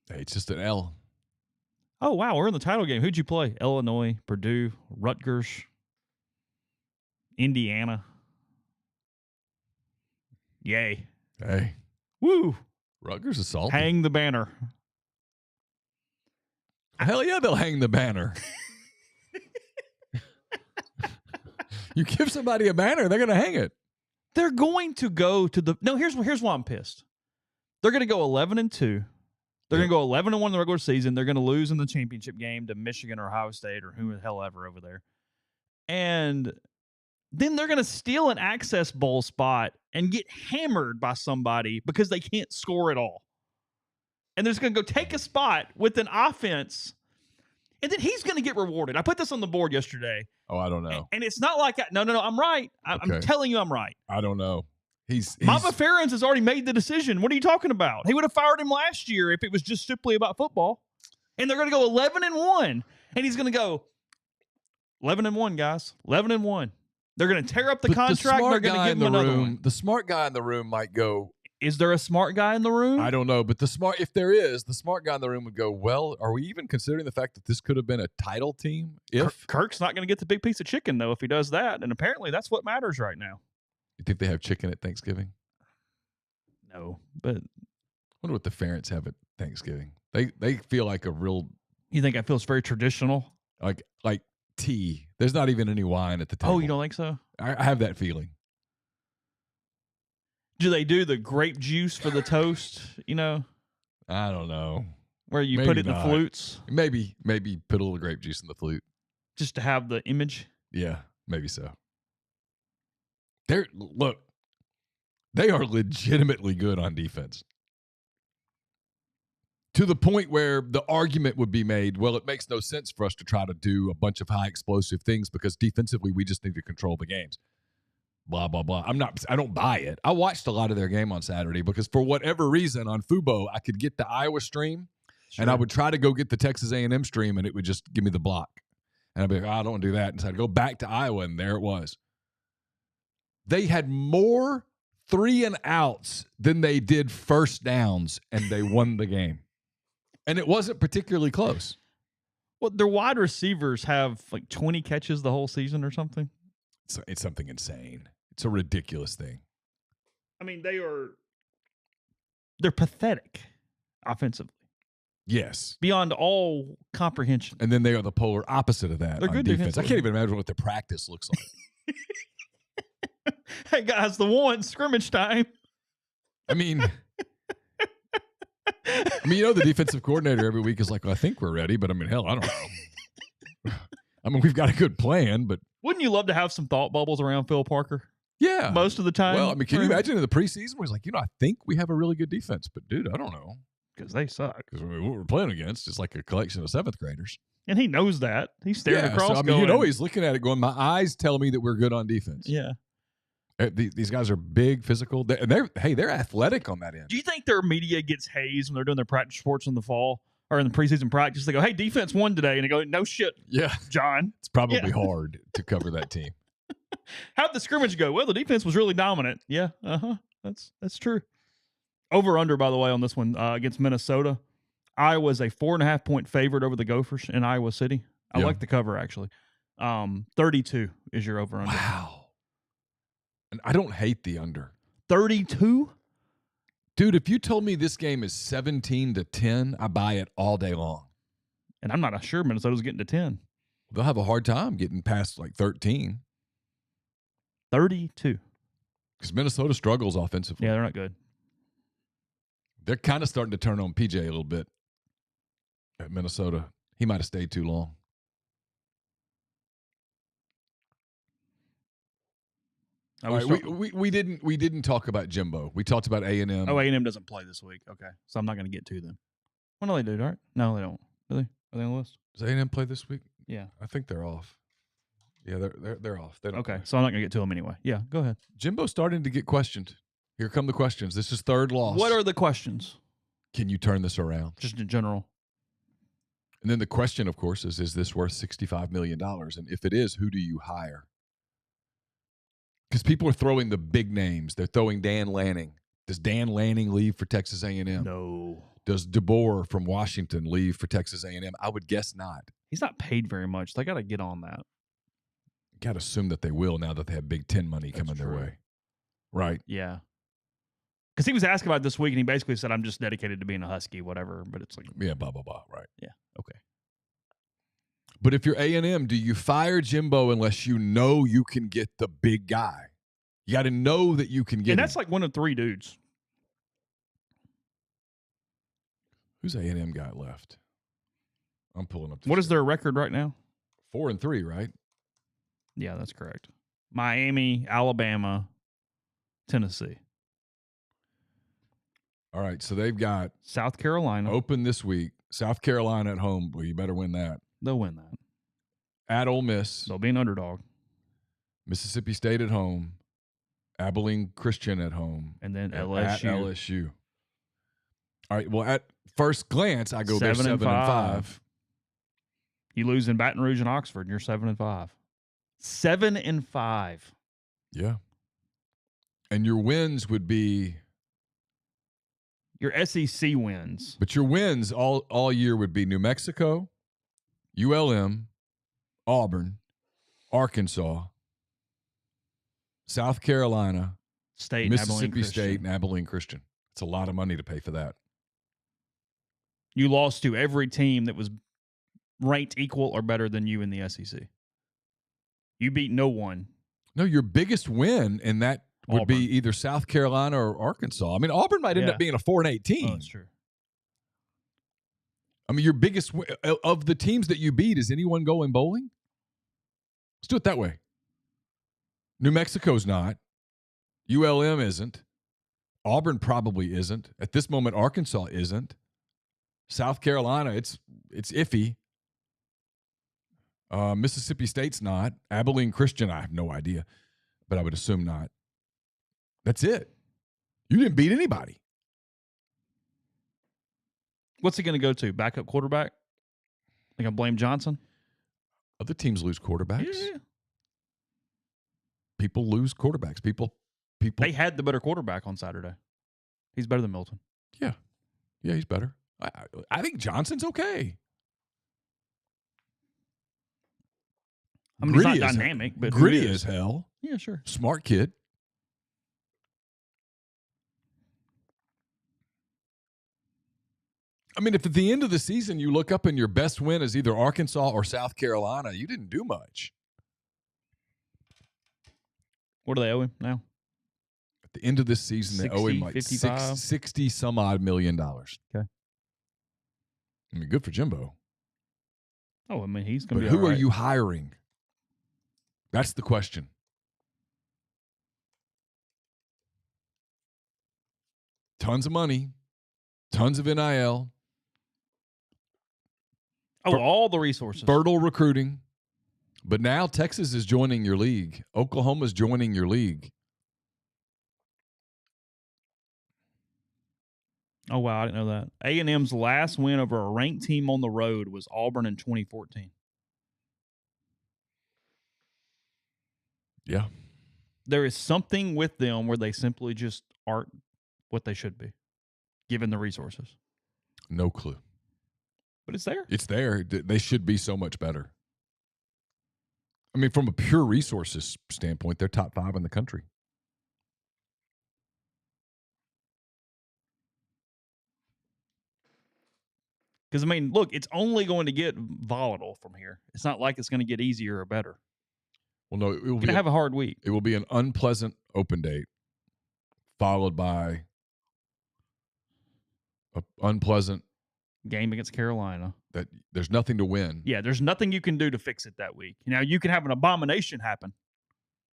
Speaker 2: Hey, it's just an L.
Speaker 1: Oh, wow. We're in the title game. Who'd you play? Illinois, Purdue, Rutgers, Indiana. Yay.
Speaker 2: Hey.
Speaker 1: Woo.
Speaker 2: Rutgers is salty.
Speaker 1: Hang the banner.
Speaker 2: Hell yeah, they'll hang the banner. You give somebody a banner, they're going to hang it.
Speaker 1: They're going to go to the – no, here's why I'm pissed. They're going to go 11-2. They're going to go 11-1 in the regular season. They're going to lose in the championship game to Michigan or Ohio State or who the hell ever over there. And then they're going to steal an access bowl spot and get hammered by somebody because they can't score at all. And they're just going to go take a spot with an offense, and then he's going to get rewarded. I put this on the board yesterday.
Speaker 2: Oh, I don't know.
Speaker 1: And it's not like no, I'm right. I'm telling you I'm right.
Speaker 2: I don't know.
Speaker 1: Mama Ferentz has already made the decision. What are you talking about? He would have fired him last year if it was just simply about football. And they're going to go 11-1, and he's going to go 11-1, guys. 11-1. They're going to tear up the contract. They're going to give him another one.
Speaker 2: The smart guy in the room might go.
Speaker 1: Is there a smart guy in the room?
Speaker 2: I don't know, but if there is, the smart guy in the room would go, well, are we even considering the fact that this could have been a title team? If
Speaker 1: Kirk's not going to get the big piece of chicken, though, if he does that. And apparently that's what matters right now.
Speaker 2: You think they have chicken at Thanksgiving?
Speaker 1: No, but I
Speaker 2: wonder what the Ferentz have at Thanksgiving. They feel like a real.
Speaker 1: You think it feels very traditional?
Speaker 2: Like tea. There's not even any wine at the table.
Speaker 1: Oh, you don't think so?
Speaker 2: I have that feeling.
Speaker 1: Do they do the grape juice for the toast? You know,
Speaker 2: I don't know.
Speaker 1: Where you put it in the flutes?
Speaker 2: Maybe put a little grape juice in the flute.
Speaker 1: Just to have the image?
Speaker 2: Yeah, maybe so. They are legitimately good on defense. To the point where the argument would be made, well, it makes no sense for us to try to do a bunch of high explosive things because defensively we just need to control the games. Blah, blah, blah. I don't buy it. I watched a lot of their game on Saturday because for whatever reason on Fubo, I could get the Iowa stream and I would try to go get the Texas A&M stream and it would just give me the block. And I'd be like, I don't want to do that. And so I'd go back to Iowa and there it was. They had more 3-and-outs than they did first downs and they won the game. And it wasn't particularly close.
Speaker 1: Well, their wide receivers have like 20 catches the whole season or something.
Speaker 2: It's something insane. It's a ridiculous thing.
Speaker 1: I mean, they're pathetic offensively.
Speaker 2: Yes.
Speaker 1: Beyond all comprehension.
Speaker 2: And then they are the polar opposite of that.
Speaker 1: They're good
Speaker 2: defense. I can't even imagine what their practice looks like.
Speaker 1: Hey, guys, scrimmage time.
Speaker 2: I mean, the defensive coordinator every week is like, well, I think we're ready, but I mean, hell, I don't know. I mean, we've got a good plan, but.
Speaker 1: Wouldn't you love to have some thought bubbles around Phil Parker?
Speaker 2: Yeah.
Speaker 1: Most of the time.
Speaker 2: Well, I mean, can you imagine in the preseason where he's like, I think we have a really good defense, but dude, I don't know.
Speaker 1: Because they suck.
Speaker 2: Because what we're playing against is like a collection of seventh graders.
Speaker 1: And he knows that. He's staring across.
Speaker 2: So, I mean, he's looking at it going, my eyes tell me that we're good on defense.
Speaker 1: Yeah.
Speaker 2: These guys are big, physical. They're athletic on that end.
Speaker 1: Do you think their media gets hazed when they're doing their practice reports in the fall or in the preseason practice? They go, hey, defense won today. And they go, no shit.
Speaker 2: Yeah.
Speaker 1: John.
Speaker 2: It's probably hard to cover that team.
Speaker 1: How'd the scrimmage go? Well, the defense was really dominant. Yeah. Uh-huh. That's true. Over under, by the way, on this one against Minnesota. Iowa's a 4.5-point favorite over the Gophers in Iowa City. I like the cover, actually. 32 is your over under.
Speaker 2: Wow. And I don't hate the under.
Speaker 1: 32?
Speaker 2: Dude, if you told me this game is 17-10, I buy it all day long.
Speaker 1: And I'm not sure Minnesota's getting to 10.
Speaker 2: They'll have a hard time getting past like 13.
Speaker 1: 32.
Speaker 2: Because Minnesota struggles offensively.
Speaker 1: Yeah, they're not good.
Speaker 2: They're kind of starting to turn on PJ a little bit at Minnesota. He might have stayed too long. We didn't talk about Jimbo. We talked about A&M.
Speaker 1: Oh, A&M doesn't play this week. Okay, so I'm not going to get to them. When do they do, right? No, they don't. Do they? Are they on the list?
Speaker 2: Does A&M play this week?
Speaker 1: Yeah,
Speaker 2: I think they're off. Yeah, they're off. They don't play.
Speaker 1: So I'm not going to get to them anyway. Yeah, go ahead.
Speaker 2: Jimbo's starting to get questioned. Here come the questions. This is third loss.
Speaker 1: What are the questions?
Speaker 2: Can you turn this around?
Speaker 1: Just in general.
Speaker 2: And then the question, of course, is this worth $65 million? And if it is, who do you hire? Because people are throwing the big names. They're throwing Dan Lanning. Does Dan Lanning leave for Texas A&M?
Speaker 1: No.
Speaker 2: Does DeBoer from Washington leave for Texas A&M? I would guess not.
Speaker 1: He's not paid very much. They got to get on that.
Speaker 2: Got to assume that they will now that they have Big Ten money coming their way. Right.
Speaker 1: Yeah. Because he was asked about it this week, and he basically said, I'm just dedicated to being a Husky, whatever. But it's like...
Speaker 2: Yeah, blah, blah, blah. Right.
Speaker 1: Yeah. Okay.
Speaker 2: But if you're A&M, do you fire Jimbo unless you know you can get the big guy? You got to know that you can get him.
Speaker 1: And that's like one of three dudes.
Speaker 2: Who's A&M got left? I'm pulling up.
Speaker 1: What is their record right now?
Speaker 2: 4-3, right?
Speaker 1: Yeah, that's correct. Miami, Alabama, Tennessee.
Speaker 2: All right, so they've got
Speaker 1: South Carolina.
Speaker 2: open this week. South Carolina at home. Well, you better win that.
Speaker 1: They'll win that.
Speaker 2: At Ole Miss.
Speaker 1: They'll be an underdog.
Speaker 2: Mississippi State at home. Abilene Christian at home.
Speaker 1: And then
Speaker 2: At
Speaker 1: LSU.
Speaker 2: LSU. All right, well, at first glance, I go they're 7-5.
Speaker 1: You lose in Baton Rouge and Oxford, and you're 7-5. 7-5.
Speaker 2: Yeah. And your wins would be
Speaker 1: your SEC wins.
Speaker 2: But your wins all year would be New Mexico, ULM, Auburn, Arkansas, South Carolina,
Speaker 1: State,
Speaker 2: Mississippi State, and Abilene Christian. It's a lot of money to pay for that.
Speaker 1: You lost to every team that was ranked equal or better than you in the SEC. You beat no one.
Speaker 2: No, your biggest win in that would
Speaker 1: Auburn.
Speaker 2: be either South Carolina or Arkansas. I mean, Auburn might end up being a 4-8 team.
Speaker 1: Oh, that's true.
Speaker 2: I mean, your biggest of the teams that you beat, is anyone going bowling? Let's do it that way. New Mexico's not. ULM isn't. Auburn probably isn't. At this moment, Arkansas isn't. South Carolina, it's iffy. Mississippi State's not. Abilene Christian, I have no idea, but I would assume not. That's it. You didn't beat anybody.
Speaker 1: What's he going to go to? Backup quarterback? They going to blame Johnson?
Speaker 2: Other teams lose quarterbacks.
Speaker 1: Yeah.
Speaker 2: People lose quarterbacks. People.
Speaker 1: They had the better quarterback on Saturday. He's better than Milton.
Speaker 2: Yeah, he's better. I think Johnson's okay.
Speaker 1: I mean, he's not dynamic, but
Speaker 2: gritty as hell.
Speaker 1: Yeah, sure.
Speaker 2: Smart kid. I mean, if at the end of the season you look up and your best win is either Arkansas or South Carolina, you didn't do much.
Speaker 1: What do they owe him now?
Speaker 2: At the end of this season,
Speaker 1: 60,
Speaker 2: they owe him like 60 some odd $1 million.
Speaker 1: Okay.
Speaker 2: I mean, good for Jimbo.
Speaker 1: Oh, I mean, he's going to
Speaker 2: be
Speaker 1: all
Speaker 2: who
Speaker 1: right.
Speaker 2: are you hiring? That's the question. Tons of money, tons of NIL.
Speaker 1: Oh, all the resources.
Speaker 2: Fertile recruiting. But now Texas is joining your league. Oklahoma's joining your league.
Speaker 1: Oh, wow, I didn't know that. A&M's last win over a ranked team on the road was Auburn in 2014.
Speaker 2: Yeah.
Speaker 1: There is something with them where they simply just aren't what they should be, given the resources.
Speaker 2: No clue.
Speaker 1: But it's there.
Speaker 2: It's there. They should be so much better. I mean, from a pure resources standpoint, they're top 5 in the country.
Speaker 1: Because, I mean, look, it's only going to get volatile from here. It's not like it's going to get easier or better.
Speaker 2: Well, no, it will
Speaker 1: be have a hard week.
Speaker 2: It will be an unpleasant open date, followed by an unpleasant
Speaker 1: game against Carolina.
Speaker 2: That there's nothing to win.
Speaker 1: Yeah, there's nothing you can do to fix it that week. Now, you can have an abomination happen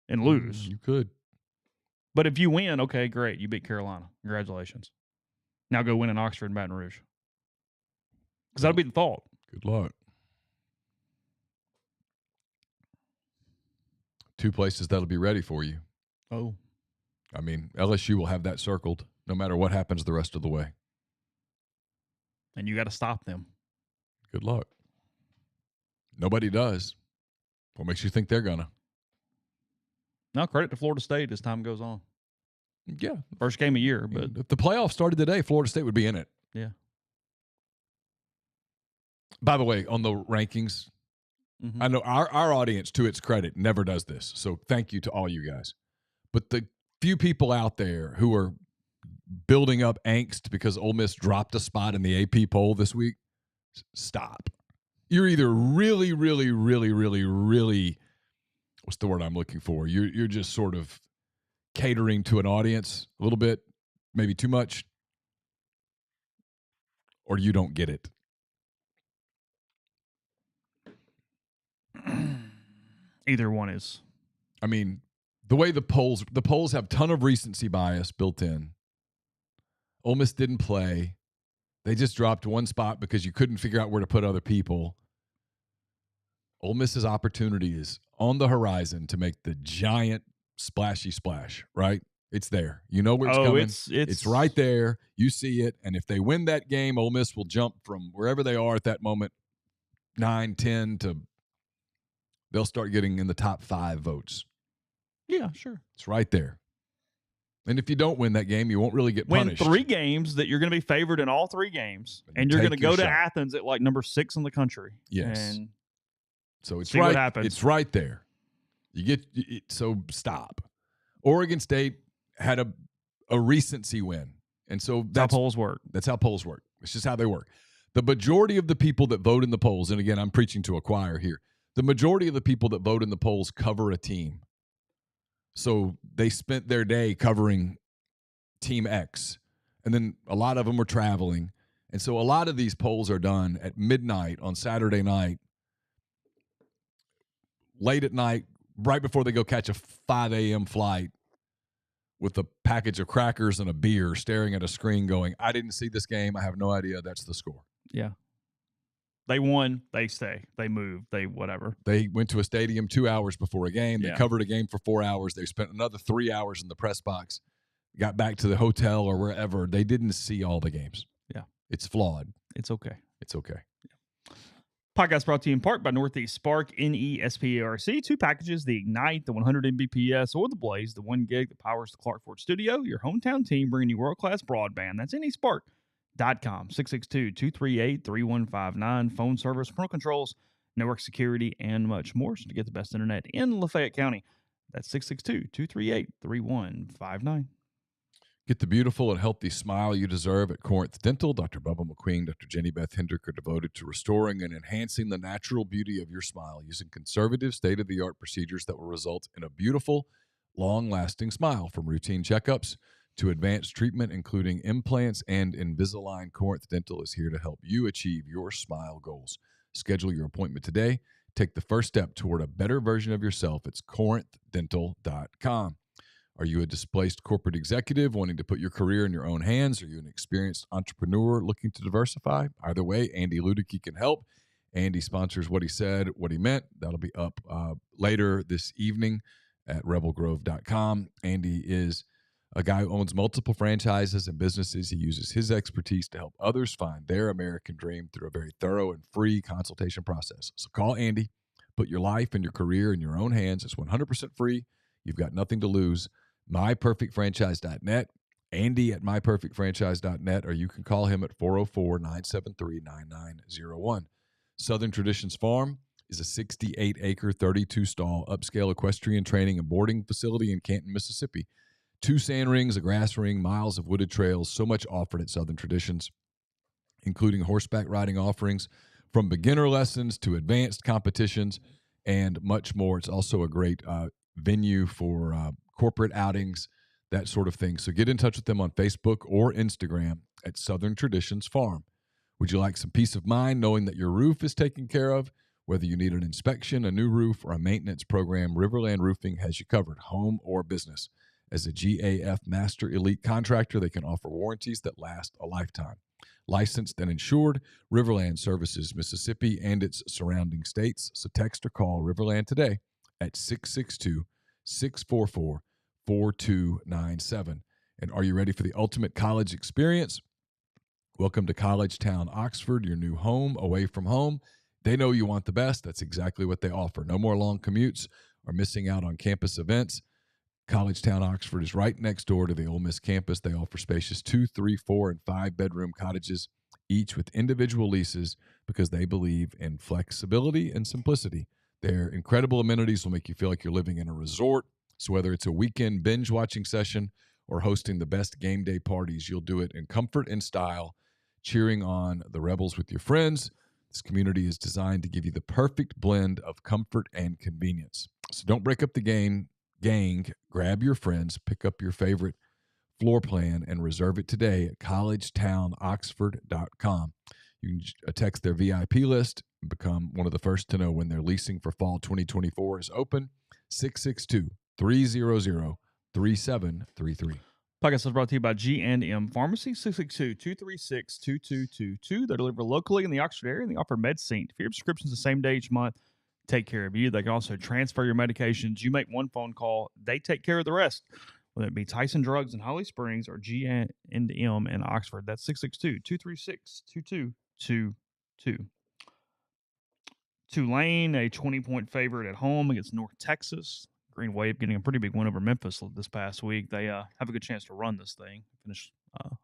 Speaker 1: and lose.
Speaker 2: You could.
Speaker 1: But if you win, okay, great. You beat Carolina. Congratulations. Now go win in Oxford and Baton Rouge. Because that'll be the thought.
Speaker 2: Good luck. 2 places that'll be ready for you.
Speaker 1: Oh.
Speaker 2: I mean, LSU will have that circled no matter what happens the rest of the way.
Speaker 1: And you got to stop them.
Speaker 2: Good luck. Nobody does. What makes you think they're going to?
Speaker 1: No, credit to Florida State as time goes on.
Speaker 2: Yeah.
Speaker 1: First game of year, but
Speaker 2: if the playoffs started today, Florida State would be in it.
Speaker 1: Yeah.
Speaker 2: By the way, on the rankings, I know our audience, to its credit, never does this. So thank you to all you guys. But the few people out there who are building up angst because Ole Miss dropped a spot in the AP poll this week, stop. You're either really, really, really, really, really, what's the word I'm looking for? You're just sort of catering to an audience a little bit, maybe too much, or you don't get it.
Speaker 1: Either one is.
Speaker 2: I mean, the way the polls have a ton of recency bias built in. Ole Miss didn't play. They just dropped one spot because you couldn't figure out where to put other people. Ole Miss's opportunity is on the horizon to make the giant splashy splash, right? It's there. You know where it's coming. It's right there. You see it. And if they win that game, Ole Miss will jump from wherever they are at that moment, 9, 10 to they'll start getting in the top 5 votes.
Speaker 1: Yeah, sure.
Speaker 2: It's right there. And if you don't win that game, you won't really get punished.
Speaker 1: Win 3 games that you're going to be favored in all 3 games. And you're going to go to Athens at like number 6 in the country.
Speaker 2: Yes.
Speaker 1: And
Speaker 2: so it's
Speaker 1: see what happens.
Speaker 2: It's right there. You get so stop. Oregon State had a recency win. And so that's
Speaker 1: how polls work.
Speaker 2: That's how polls work. It's just how they work. The majority of the people that vote in the polls, and again, I'm preaching to a choir here. The majority of the people that vote in the polls cover a team. So they spent their day covering Team X. And then a lot of them were traveling. And so a lot of these polls are done at midnight on Saturday night, late at night, right before they go catch a 5 a.m. flight with a package of crackers and a beer, staring at a screen going, I didn't see this game. I have no idea. That's the score.
Speaker 1: Yeah. They won, they stay, they move, they whatever.
Speaker 2: They went to a stadium 2 hours before a game. They covered a game for 4 hours. They spent another 3 hours in the press box, got back to the hotel or wherever. They didn't see all the games.
Speaker 1: Yeah.
Speaker 2: It's flawed.
Speaker 1: It's okay.
Speaker 2: It's okay.
Speaker 1: Yeah. Podcast brought to you in part by Northeast Spark, NESPARC. 2 packages, the Ignite, the 100 Mbps, or the Blaze, the 1 gig that powers the Clark Ford Studio. Your hometown team bringing you world-class broadband. That's NESPARC.com. 662-238-3159. Phone service, parental controls, network security, and much more. So to get the best internet in Lafayette County, that's 662-238-3159.
Speaker 2: Get the beautiful and healthy smile you deserve at Corinth Dental. Dr. Bubba McQueen, Dr. Jenny Beth Hendrick are devoted to restoring and enhancing the natural beauty of your smile using conservative, state-of-the-art procedures that will result in a beautiful, long-lasting smile. From routine checkups to advanced treatment, including implants and Invisalign, Corinth Dental is here to help you achieve your smile goals. Schedule your appointment today. Take the first step toward a better version of yourself. It's corinthdental.com. Are you a displaced corporate executive wanting to put your career in your own hands? Are you an experienced entrepreneur looking to diversify? Either way, Andy Ludicky can help. Andy sponsors What He Said, What He Meant. That'll be up later this evening at rebelgrove.com. Andy is a guy who owns multiple franchises and businesses. He uses his expertise to help others find their American dream through a very thorough and free consultation process. So call Andy. Put your life and your career in your own hands. It's 100% free. You've got nothing to lose. MyPerfectFranchise.net, Andy at MyPerfectFranchise.net, or you can call him at 404-973-9901. Southern Traditions Farm is a 68-acre, 32-stall upscale equestrian training and boarding facility in Canton, Mississippi. 2 sand rings, a grass ring, miles of wooded trails, so much offered at Southern Traditions, including horseback riding offerings from beginner lessons to advanced competitions and much more. It's also a great venue for corporate outings, that sort of thing. So get in touch with them on Facebook or Instagram at Southern Traditions Farm. Would you like some peace of mind knowing that your roof is taken care of? Whether you need an inspection, a new roof, or a maintenance program, Riverland Roofing has you covered, home or business. As a GAF Master Elite contractor, they can offer warranties that last a lifetime. Licensed and insured, Riverland services Mississippi and its surrounding states. So text or call Riverland today at 662-644-4297. And are you ready for the ultimate college experience? Welcome to College Town, Oxford, your new home away from home. They know you want the best. That's exactly what they offer. No more long commutes or missing out on campus events. College Town, Oxford is right next door to the Ole Miss campus. They offer spacious 2, 3, 4, and 5-bedroom cottages, each with individual leases because they believe in flexibility and simplicity. Their incredible amenities will make you feel like you're living in a resort. So whether it's a weekend binge-watching session or hosting the best game day parties, you'll do it in comfort and style, cheering on the Rebels with your friends. This community is designed to give you the perfect blend of comfort and convenience. So don't break up the gang. Grab your friends, pick up your favorite floor plan, and reserve it today at collegetownoxford.com. You can text their VIP list and become one of the first to know when their leasing for fall 2024 is open. 662-300-3733.
Speaker 1: Podcast is brought to you by G&M Pharmacy, 662-236-2222. They deliver locally in the Oxford area, and they offer MedSync. If your prescription's the same day each month, take care of you. They can also transfer your medications. You make one phone call, they take care of the rest. Whether it be Tyson Drugs in Holly Springs or G&M in Oxford. That's 662-236-2222. Tulane, a 20-point favorite at home against North Texas. Green Wave getting a pretty big win over Memphis this past week. They have a good chance to run this thing. Finish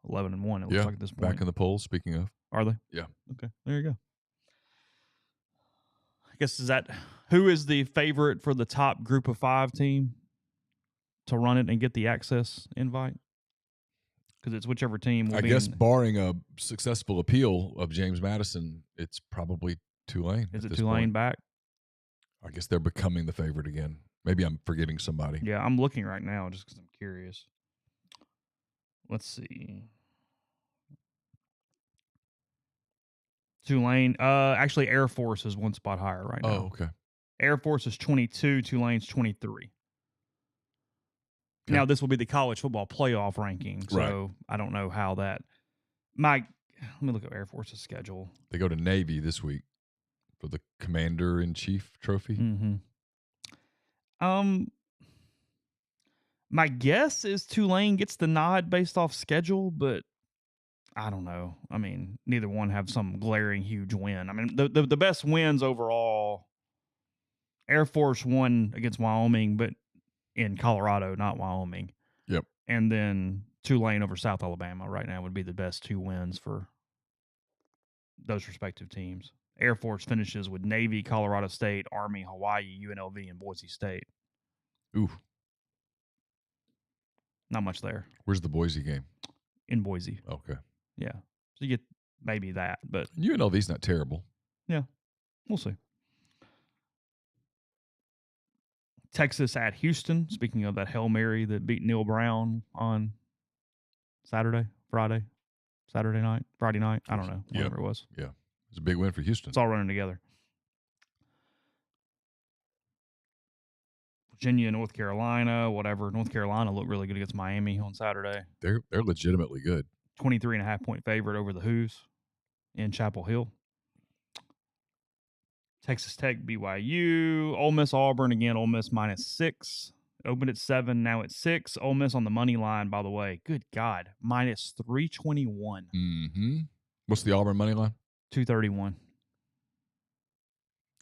Speaker 1: 11-1. It looks like at this point.
Speaker 2: Back in the polls. Speaking of,
Speaker 1: are they?
Speaker 2: Yeah.
Speaker 1: Okay, there you go. I guess who is the favorite for the top Group of 5 team to run it and get the access invite? Because it's whichever team.
Speaker 2: I guess barring a successful appeal of James Madison, it's probably Tulane.
Speaker 1: Is it Tulane back?
Speaker 2: I guess they're becoming the favorite again. Maybe I'm forgetting somebody.
Speaker 1: Yeah, I'm looking right now just because I'm curious. Let's see. Tulane. Actually, Air Force is one spot higher right now.
Speaker 2: Oh, okay.
Speaker 1: Air Force is 22. Tulane's 23.
Speaker 2: Okay.
Speaker 1: Now, this will be the college football playoff ranking, so
Speaker 2: Right.
Speaker 1: I don't know how that. Let me look at Air Force's schedule.
Speaker 2: They go to Navy this week for the Commander-in-Chief trophy.
Speaker 1: Mm-hmm. My guess is Tulane gets the nod based off schedule, but I don't know. I mean, neither one have some glaring huge win. I mean, the best wins overall, Air Force won against Wyoming, but in Colorado, not Wyoming.
Speaker 2: Yep.
Speaker 1: And then Tulane over South Alabama right now would be the best 2 wins for those respective teams. Air Force finishes with Navy, Colorado State, Army, Hawaii, UNLV, and Boise State.
Speaker 2: Ooh.
Speaker 1: Not much there.
Speaker 2: Where's the Boise game?
Speaker 1: In Boise.
Speaker 2: Okay.
Speaker 1: Yeah. So you get maybe that, but
Speaker 2: UNLV's not terrible.
Speaker 1: yeah, we'll see. Texas at Houston. Speaking of that Hail Mary that beat Neal Brown on Friday night. I don't know. Whatever it was.
Speaker 2: Yeah. It's a big win for Houston.
Speaker 1: It's all running together. Virginia, North Carolina, whatever. North Carolina looked really good against Miami on Saturday.
Speaker 2: They're legitimately good.
Speaker 1: 23.5-point favorite over the Hoos in Chapel Hill. Texas Tech, BYU. Ole Miss, Auburn. Again, Ole Miss -6. Opened at 7, now at 6. Ole Miss on the money line, by the way. Good God. -321.
Speaker 2: Mm-hmm. What's the Auburn money line?
Speaker 1: 231.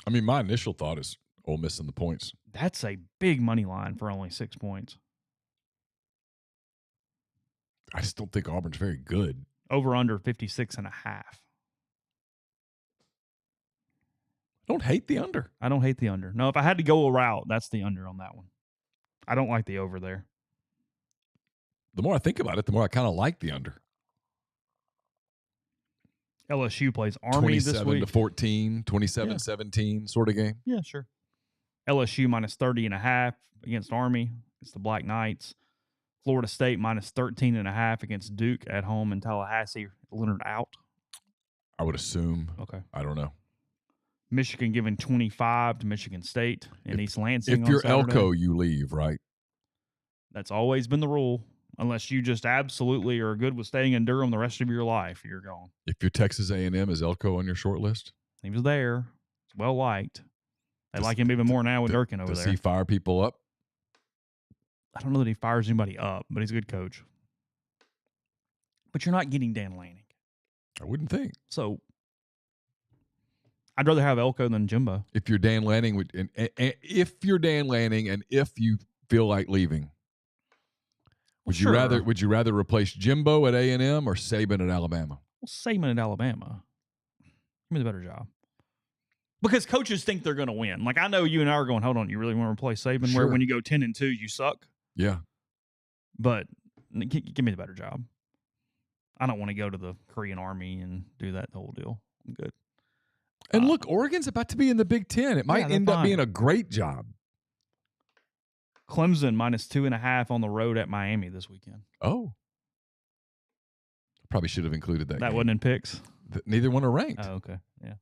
Speaker 2: I mean, my initial thought is Ole Miss in the points.
Speaker 1: That's a big money line for only 6 points.
Speaker 2: I just don't think Auburn's very good.
Speaker 1: Over under 56.5.
Speaker 2: I don't hate the under.
Speaker 1: I don't hate the under. No, if I had to go a route, that's the under on that one. I don't like the over there.
Speaker 2: The more I think about it, the more I kind of like the under.
Speaker 1: LSU plays Army this week.
Speaker 2: 27-14, 27-17 sort of game.
Speaker 1: Yeah, sure. LSU -30.5 against Army. It's the Black Knights. Florida State -13.5 against Duke at home in Tallahassee. Leonard out.
Speaker 2: I would assume.
Speaker 1: Okay.
Speaker 2: I don't know.
Speaker 1: Michigan giving 25 to Michigan State in East Lansing.
Speaker 2: If you're
Speaker 1: on Saturday.
Speaker 2: Elko, you leave, right?
Speaker 1: That's always been the rule. Unless you just absolutely are good with staying in Durham the rest of your life, you're gone.
Speaker 2: If you're Texas A&M, is Elko on your short list?
Speaker 1: He was there. He's well liked. They like him even more now with Durkin over there.
Speaker 2: Does he fire people up?
Speaker 1: I don't know that he fires anybody up, but he's a good coach. But you're not getting Dan Lanning.
Speaker 2: I wouldn't think.
Speaker 1: So I'd rather have Elko than Jimbo.
Speaker 2: If you're Dan Lanning, and if you're Dan Lanning, and if you feel like leaving, would you rather replace Jimbo at A&M or Saban at Alabama?
Speaker 1: Well, Saban at Alabama. Give me the better job. Because coaches think they're going to win. Like, I know you and I are going, hold on, you really want to replace Saban?
Speaker 2: Sure.
Speaker 1: Where when you go 10-2, you suck?
Speaker 2: Yeah.
Speaker 1: But give me the better job. I don't want to go to the Korean Army and do that whole deal. I'm good.
Speaker 2: And look, Oregon's about to be in the Big Ten. It might end up being a great job.
Speaker 1: Clemson -2.5 on the road at Miami this weekend.
Speaker 2: Oh. Probably should have included that game.
Speaker 1: Wasn't in picks?
Speaker 2: Neither one are ranked.
Speaker 1: Oh, okay. Yeah.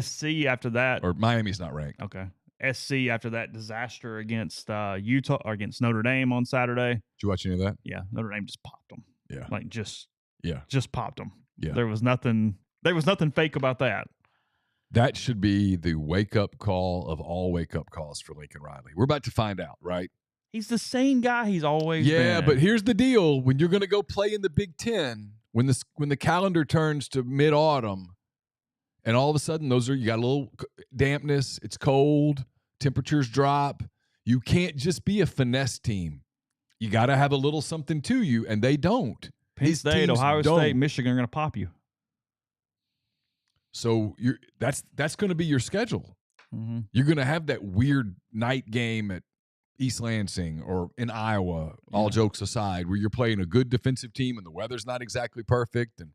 Speaker 1: SC after that.
Speaker 2: Or Miami's not ranked.
Speaker 1: Okay. SC after that disaster against Utah or against Notre Dame on Saturday.
Speaker 2: Did you watch any of that?
Speaker 1: Yeah, Notre Dame just popped them.
Speaker 2: Yeah.
Speaker 1: Like just popped them.
Speaker 2: Yeah.
Speaker 1: There was nothing fake about that.
Speaker 2: That should be the wake-up call of all wake-up calls for Lincoln Riley. We're about to find out, right?
Speaker 1: He's the same guy he's always been.
Speaker 2: Yeah, but here's the deal. When you're going to go play in the Big Ten, when the calendar turns to mid-autumn, and all of a sudden you got a little dampness, it's cold, temperatures drop, you can't just be a finesse team. You got to have a little something to you, and they don't.
Speaker 1: Penn State, Ohio State, Michigan are going to pop you.
Speaker 2: So that's going to be your schedule.
Speaker 1: Mm-hmm.
Speaker 2: You're going to have that weird night game at East Lansing or in Iowa, all jokes aside, where you're playing a good defensive team and the weather's not exactly perfect, and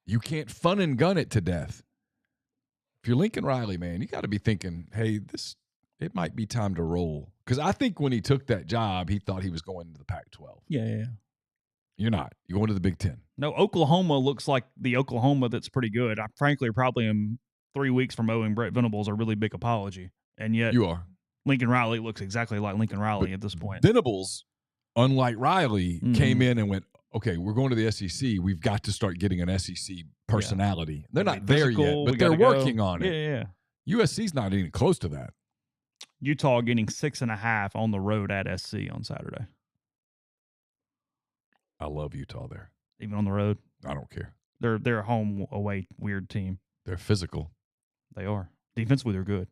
Speaker 2: you can't fun and gun it to death. If you're Lincoln Riley, man, you got to be thinking, hey, it might be time to roll. Because I think when he took that job, he thought he was going to the Pac-12.
Speaker 1: Yeah.
Speaker 2: You're not. You're going to the Big Ten.
Speaker 1: No, Oklahoma looks like the Oklahoma that's pretty good. I frankly probably am 3 weeks from owing Brett Venables a really big apology. And yet
Speaker 2: You are.
Speaker 1: Lincoln Riley looks exactly like Lincoln Riley at this point.
Speaker 2: Venables, unlike Riley, came in and went, okay, we're going to the SEC. We've got to start getting an SEC personality. They're not there yet, but they're working on it.
Speaker 1: Yeah.
Speaker 2: USC's not even close to that.
Speaker 1: Utah getting 6.5 on the road at SC on Saturday.
Speaker 2: I love Utah there.
Speaker 1: Even on the road?
Speaker 2: I don't care.
Speaker 1: They're a home away weird team.
Speaker 2: They're physical.
Speaker 1: They are. Defensively, they're good.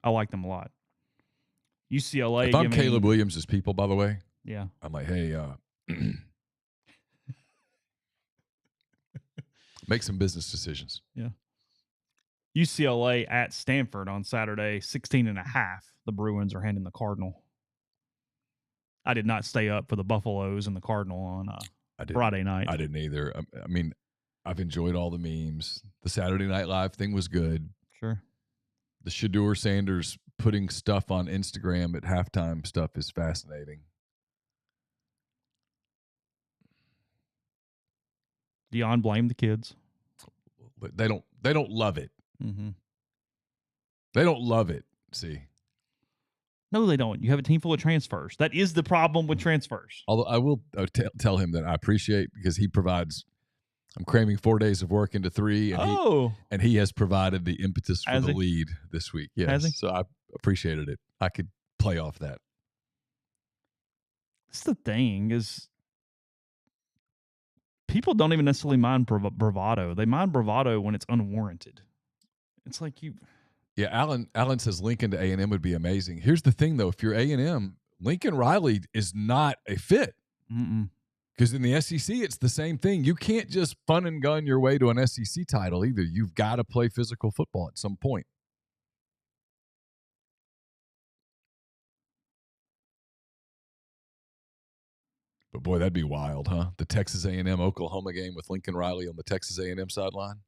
Speaker 1: I like them a lot. UCLA.
Speaker 2: If I'm Caleb Williams' people, by the way,
Speaker 1: yeah,
Speaker 2: I'm like, hey, make some business decisions.
Speaker 1: Yeah. UCLA at Stanford on Saturday, 16.5. The Bruins are handing the Cardinal. I did not stay up for the Buffaloes and the Cardinal on Friday night.
Speaker 2: I didn't either. I mean, I've enjoyed all the memes. The Saturday Night Live thing was good.
Speaker 1: Sure.
Speaker 2: The Shedeur Sanders putting stuff on Instagram at halftime stuff is fascinating.
Speaker 1: Deion blamed the kids.
Speaker 2: They don't love it.
Speaker 1: Mm-hmm.
Speaker 2: They don't love it. See.
Speaker 1: No, they don't. You have a team full of transfers. That is the problem with transfers.
Speaker 2: Although I will tell him that I appreciate because he provides. I'm cramming 4 days of work into 3, and he has provided the impetus for the lead this week. Yes, so I appreciated it. I could play off that.
Speaker 1: That's the thing is, people don't even necessarily mind bravado. They mind bravado when it's unwarranted. It's like you.
Speaker 2: Yeah, Alan says Lincoln to A&M would be amazing. Here's the thing, though. If you're A&M, Lincoln Riley is not a fit. Because in the SEC, it's the same thing. You can't just fun and gun your way to an SEC title either. You've got to play physical football at some point. But, boy, that'd be wild, huh? The Texas A&M Oklahoma game with Lincoln Riley on the Texas A&M sideline.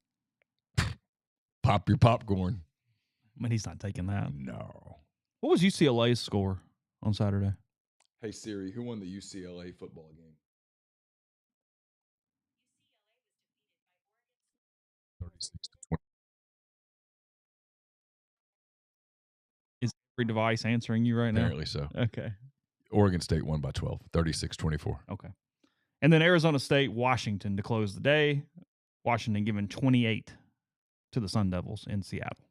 Speaker 2: Pop your popcorn.
Speaker 1: I mean, he's not taking that.
Speaker 2: No.
Speaker 1: What was UCLA's score on Saturday?
Speaker 2: Hey, Siri, who won the UCLA football game? 36-20.
Speaker 1: Is every device answering you right now?
Speaker 2: Apparently so.
Speaker 1: Okay.
Speaker 2: Oregon State won by 12, 36-24.
Speaker 1: Okay. And then Arizona State, Washington to close the day. Washington giving 28 to the Sun Devils in Seattle.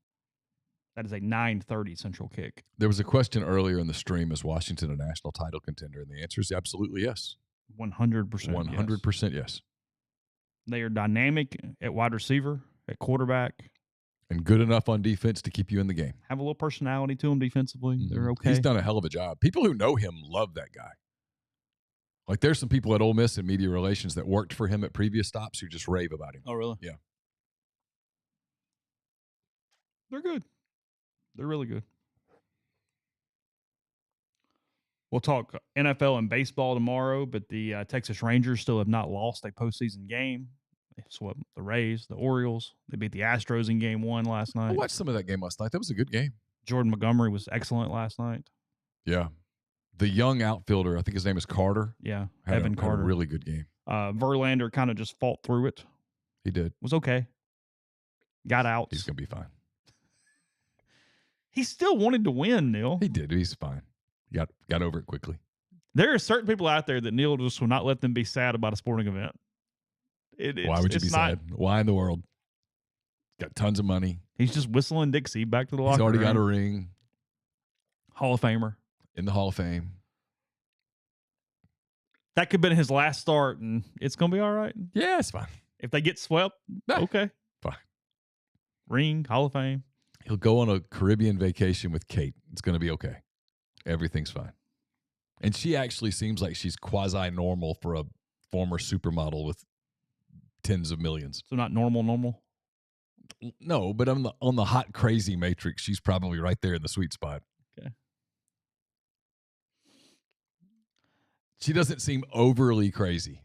Speaker 1: That is a 9:30 Central kick.
Speaker 2: There was a question earlier in the stream, is Washington a national title contender? And the answer is absolutely yes.
Speaker 1: 100%.
Speaker 2: 100% yes.
Speaker 1: They are dynamic at wide receiver, at quarterback.
Speaker 2: And good enough on defense to keep you in the game.
Speaker 1: Have a little personality to them defensively.
Speaker 2: Mm-hmm.
Speaker 1: They're okay.
Speaker 2: He's done a hell of a job. People who know him love that guy. Like there's some people at Ole Miss in media relations that worked for him at previous stops who just rave about him.
Speaker 1: Oh, really?
Speaker 2: Yeah.
Speaker 1: They're good. They're really good. We'll talk NFL and baseball tomorrow, but the Texas Rangers still have not lost a postseason game. They swept the Rays, the Orioles. They beat the Astros in Game 1 last night.
Speaker 2: I watched some of that game last night. That was a good game.
Speaker 1: Jordan Montgomery was excellent last night.
Speaker 2: Yeah. The young outfielder, I think his name is Carter.
Speaker 1: Yeah,
Speaker 2: Evan
Speaker 1: Carter.
Speaker 2: Had a really good game.
Speaker 1: Verlander kind of just fought through it.
Speaker 2: He did.
Speaker 1: Was okay. Got out.
Speaker 2: He's going to be fine.
Speaker 1: He still wanted to win, Neal.
Speaker 2: He did. He's fine. Got over it quickly.
Speaker 1: There are certain people out there that Neal just will not let them be sad about a sporting event.
Speaker 2: Why would you be sad? Why in the world? Got tons of money.
Speaker 1: He's just whistling Dixie back to the locker room.
Speaker 2: He's already got a ring.
Speaker 1: Hall of Famer.
Speaker 2: In the Hall of Fame.
Speaker 1: That could have been his last start, and it's going to be all right.
Speaker 2: Yeah, it's fine.
Speaker 1: If they get swept, okay.
Speaker 2: Fine.
Speaker 1: Ring, Hall of Fame.
Speaker 2: He'll go on a Caribbean vacation with Kate. It's going to be okay. Everything's fine. And she actually seems like she's quasi-normal for a former supermodel with tens of millions.
Speaker 1: So not normal?
Speaker 2: No, but on the hot, crazy matrix, she's probably right there in the sweet spot.
Speaker 1: Okay.
Speaker 2: She doesn't seem overly crazy.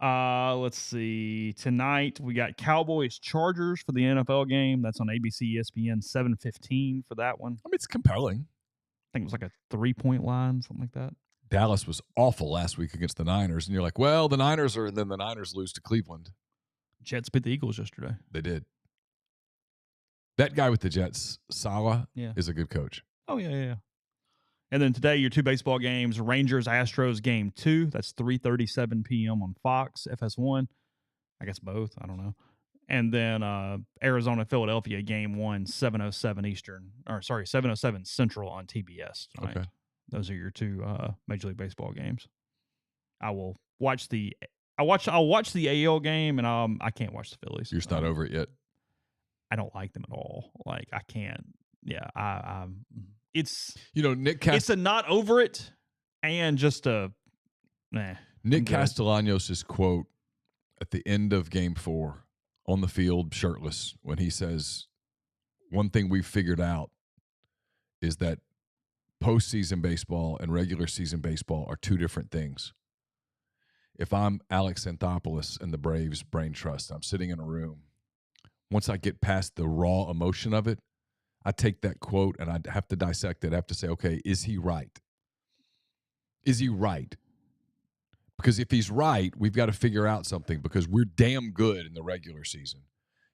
Speaker 1: Let's see. Tonight we got Cowboys Chargers for the NFL game. That's on ABC, ESPN, 7:15 for that one.
Speaker 2: I mean, it's compelling.
Speaker 1: I think it was like a 3-point line, something like that.
Speaker 2: Dallas was awful last week against the Niners, and you're like, well, the Niners and then the Niners lose to Cleveland.
Speaker 1: Jets beat the Eagles yesterday.
Speaker 2: They did. That guy with the Jets, Salah, is a good coach.
Speaker 1: Oh, yeah. And then today, your two baseball games, Rangers-Astros Game 2. That's 3:37 p.m. on Fox, FS1. I guess both. I don't know. And then Arizona-Philadelphia Game 1, 7:07 Central on TBS tonight. Okay. Those are your two Major League Baseball games. I'll watch the AL game, and I can't watch the Phillies.
Speaker 2: You're just not over it yet?
Speaker 1: I don't like them at all. Like, I can't. Yeah, it's
Speaker 2: Nick
Speaker 1: it's a not over it and just a
Speaker 2: Nick Castellanos' quote at the end of Game 4 on the field, shirtless, when he says, one thing we've figured out is that postseason baseball and regular season baseball are two different things. If I'm Alex Anthopoulos and the Braves Brain Trust, I'm sitting in a room. Once I get past the raw emotion of it, I take that quote and I have to dissect it. I have to say, okay, is he right? Is he right? Because if he's right, we've got to figure out something because we're damn good in the regular season.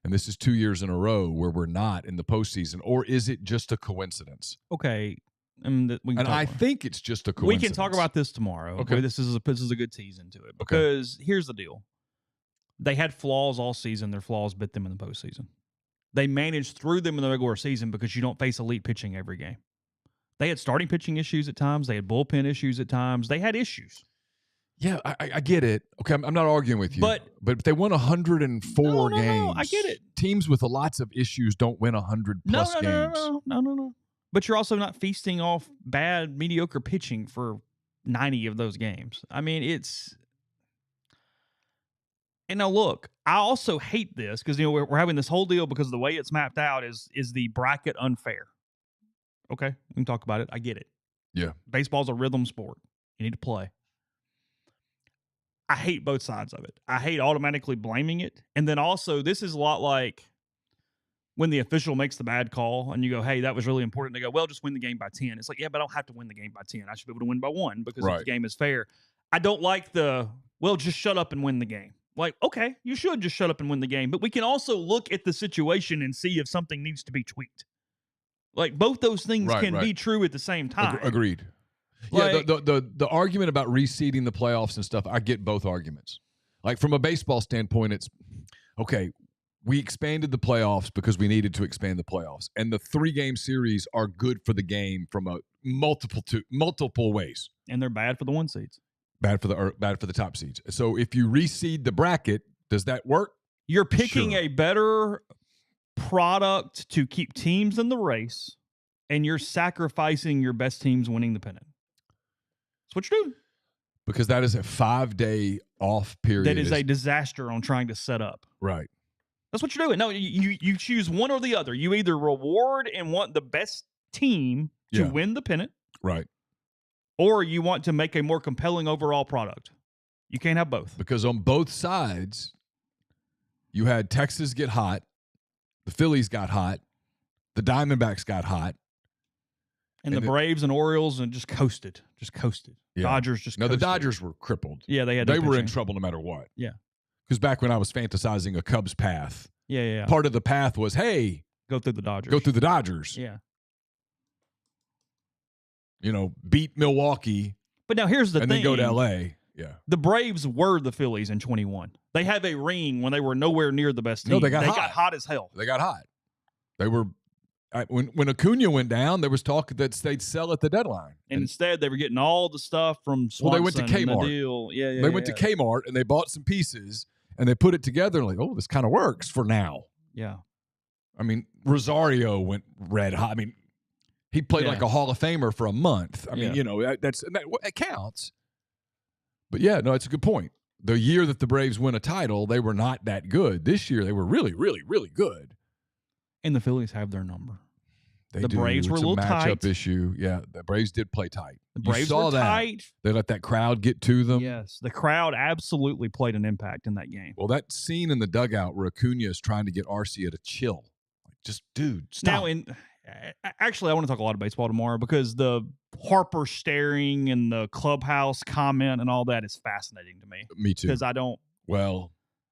Speaker 2: And this is 2 years in a row where we're not in the postseason. Or is it just a coincidence?
Speaker 1: Okay.
Speaker 2: I think it's just a coincidence.
Speaker 1: We can talk about this tomorrow. Okay. This is a good tease into it. Because here's the deal. They had flaws all season. Their flaws bit them in the postseason. They managed through them in the regular season because you don't face elite pitching every game. They had starting pitching issues at times. They had bullpen issues at times. They had issues.
Speaker 2: Yeah, I get it. Okay, I'm not arguing with you. But if they won 104 games,
Speaker 1: no, I get it.
Speaker 2: Teams with lots of issues don't win 100-plus games.
Speaker 1: No. But you're also not feasting off bad, mediocre pitching for 90 of those games. I mean, it's... And now look, I also hate this because we're having this whole deal because the way it's mapped out is the bracket unfair. Okay, we can talk about it. I get it.
Speaker 2: Yeah.
Speaker 1: Baseball's a rhythm sport. You need to play. I hate both sides of it. I hate automatically blaming it. And then also, this is a lot like when the official makes the bad call and you go, hey, that was really important. They go, well, just win the game by 10. It's like, yeah, but I don't have to win the game by 10. I should be able to win by 1 because if the game is fair. I don't like just shut up and win the game. Like, okay, you should just shut up and win the game. But we can also look at the situation and see if something needs to be tweaked. Like, both those things can be true at the same time.
Speaker 2: Agreed. Yeah, the argument about reseeding the playoffs and stuff, I get both arguments. Like, from a baseball standpoint, it's, okay, we expanded the playoffs because we needed to expand the playoffs. And the 3-game series are good for the game from a multiple ways.
Speaker 1: And they're bad for the 1 seeds.
Speaker 2: Bad for the top seeds. So if you reseed the bracket, does that work?
Speaker 1: You're picking a better product to keep teams in the race, and you're sacrificing your best teams winning the pennant. That's what you're doing.
Speaker 2: Because that is a 5-day off period.
Speaker 1: That is a disaster on trying to set up.
Speaker 2: Right.
Speaker 1: That's what you're doing. No, you choose one or the other. You either reward and want the best team to win the pennant.
Speaker 2: Right.
Speaker 1: Or you want to make a more compelling overall product. You can't have both.
Speaker 2: Because on both sides, you had Texas get hot, the Phillies got hot, the Diamondbacks got hot,
Speaker 1: And the Braves and Orioles and just coasted.
Speaker 2: Yeah.
Speaker 1: Dodgers just
Speaker 2: No,
Speaker 1: coasted.
Speaker 2: the Dodgers were crippled.
Speaker 1: Yeah, they
Speaker 2: were in
Speaker 1: pitching.
Speaker 2: trouble no matter what.
Speaker 1: Yeah.
Speaker 2: Because back when I was fantasizing a Cubs path,
Speaker 1: Yeah.
Speaker 2: part of the path was, hey,
Speaker 1: Go through the Dodgers.
Speaker 2: go through the Dodgers.
Speaker 1: Yeah.
Speaker 2: Beat Milwaukee.
Speaker 1: But now here's the thing.
Speaker 2: And then go to L.A. Yeah.
Speaker 1: The Braves were the Phillies in 21. They have a ring when they were nowhere near the best team.
Speaker 2: No, they got
Speaker 1: got hot as hell.
Speaker 2: They got hot. They were when Acuna went down, there was talk that they'd sell at the deadline.
Speaker 1: And instead, they were getting all the stuff from Swanson.
Speaker 2: Well, they went to Kmart.
Speaker 1: The deal. Yeah.
Speaker 2: They went to Kmart and they bought some pieces and they put it together and like, oh, this kind of works for now.
Speaker 1: Yeah.
Speaker 2: I mean, Rosario went red hot. I mean, he played like a Hall of Famer for a month. I mean, that counts. But yeah, no, it's a good point. The year that the Braves win a title, they were not that good. This year, they were really, really, really good.
Speaker 1: And the Phillies have their number.
Speaker 2: The Braves were a little matchup issue. Yeah, the Braves did play tight.
Speaker 1: The Braves were tight.
Speaker 2: They let that crowd get to them.
Speaker 1: Yes, the crowd absolutely played an impact in that game.
Speaker 2: Well, that scene in the dugout where Acuna is trying to get Arcia to chill. Like, just, dude, stop.
Speaker 1: Now, actually, I want to talk a lot of baseball tomorrow because the Harper staring and the clubhouse comment and all that is fascinating to me.
Speaker 2: Me too.
Speaker 1: Because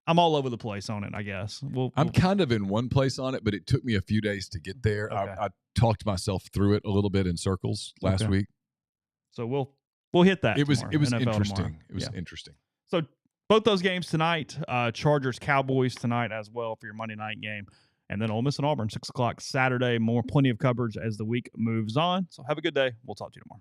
Speaker 1: I'm all over the place on it, I guess.
Speaker 2: I'm kind of in one place on it, but it took me a few days to get there.
Speaker 1: Okay.
Speaker 2: I talked myself through it a little bit in circles last week.
Speaker 1: So we'll hit that.
Speaker 2: It was
Speaker 1: NFL
Speaker 2: interesting.
Speaker 1: Tomorrow.
Speaker 2: It was interesting.
Speaker 1: So both those games tonight, Chargers Cowboys tonight as well for your Monday night game. And then Ole Miss and Auburn, 6 o'clock Saturday. Plenty of coverage as the week moves on. So have a good day. We'll talk to you tomorrow.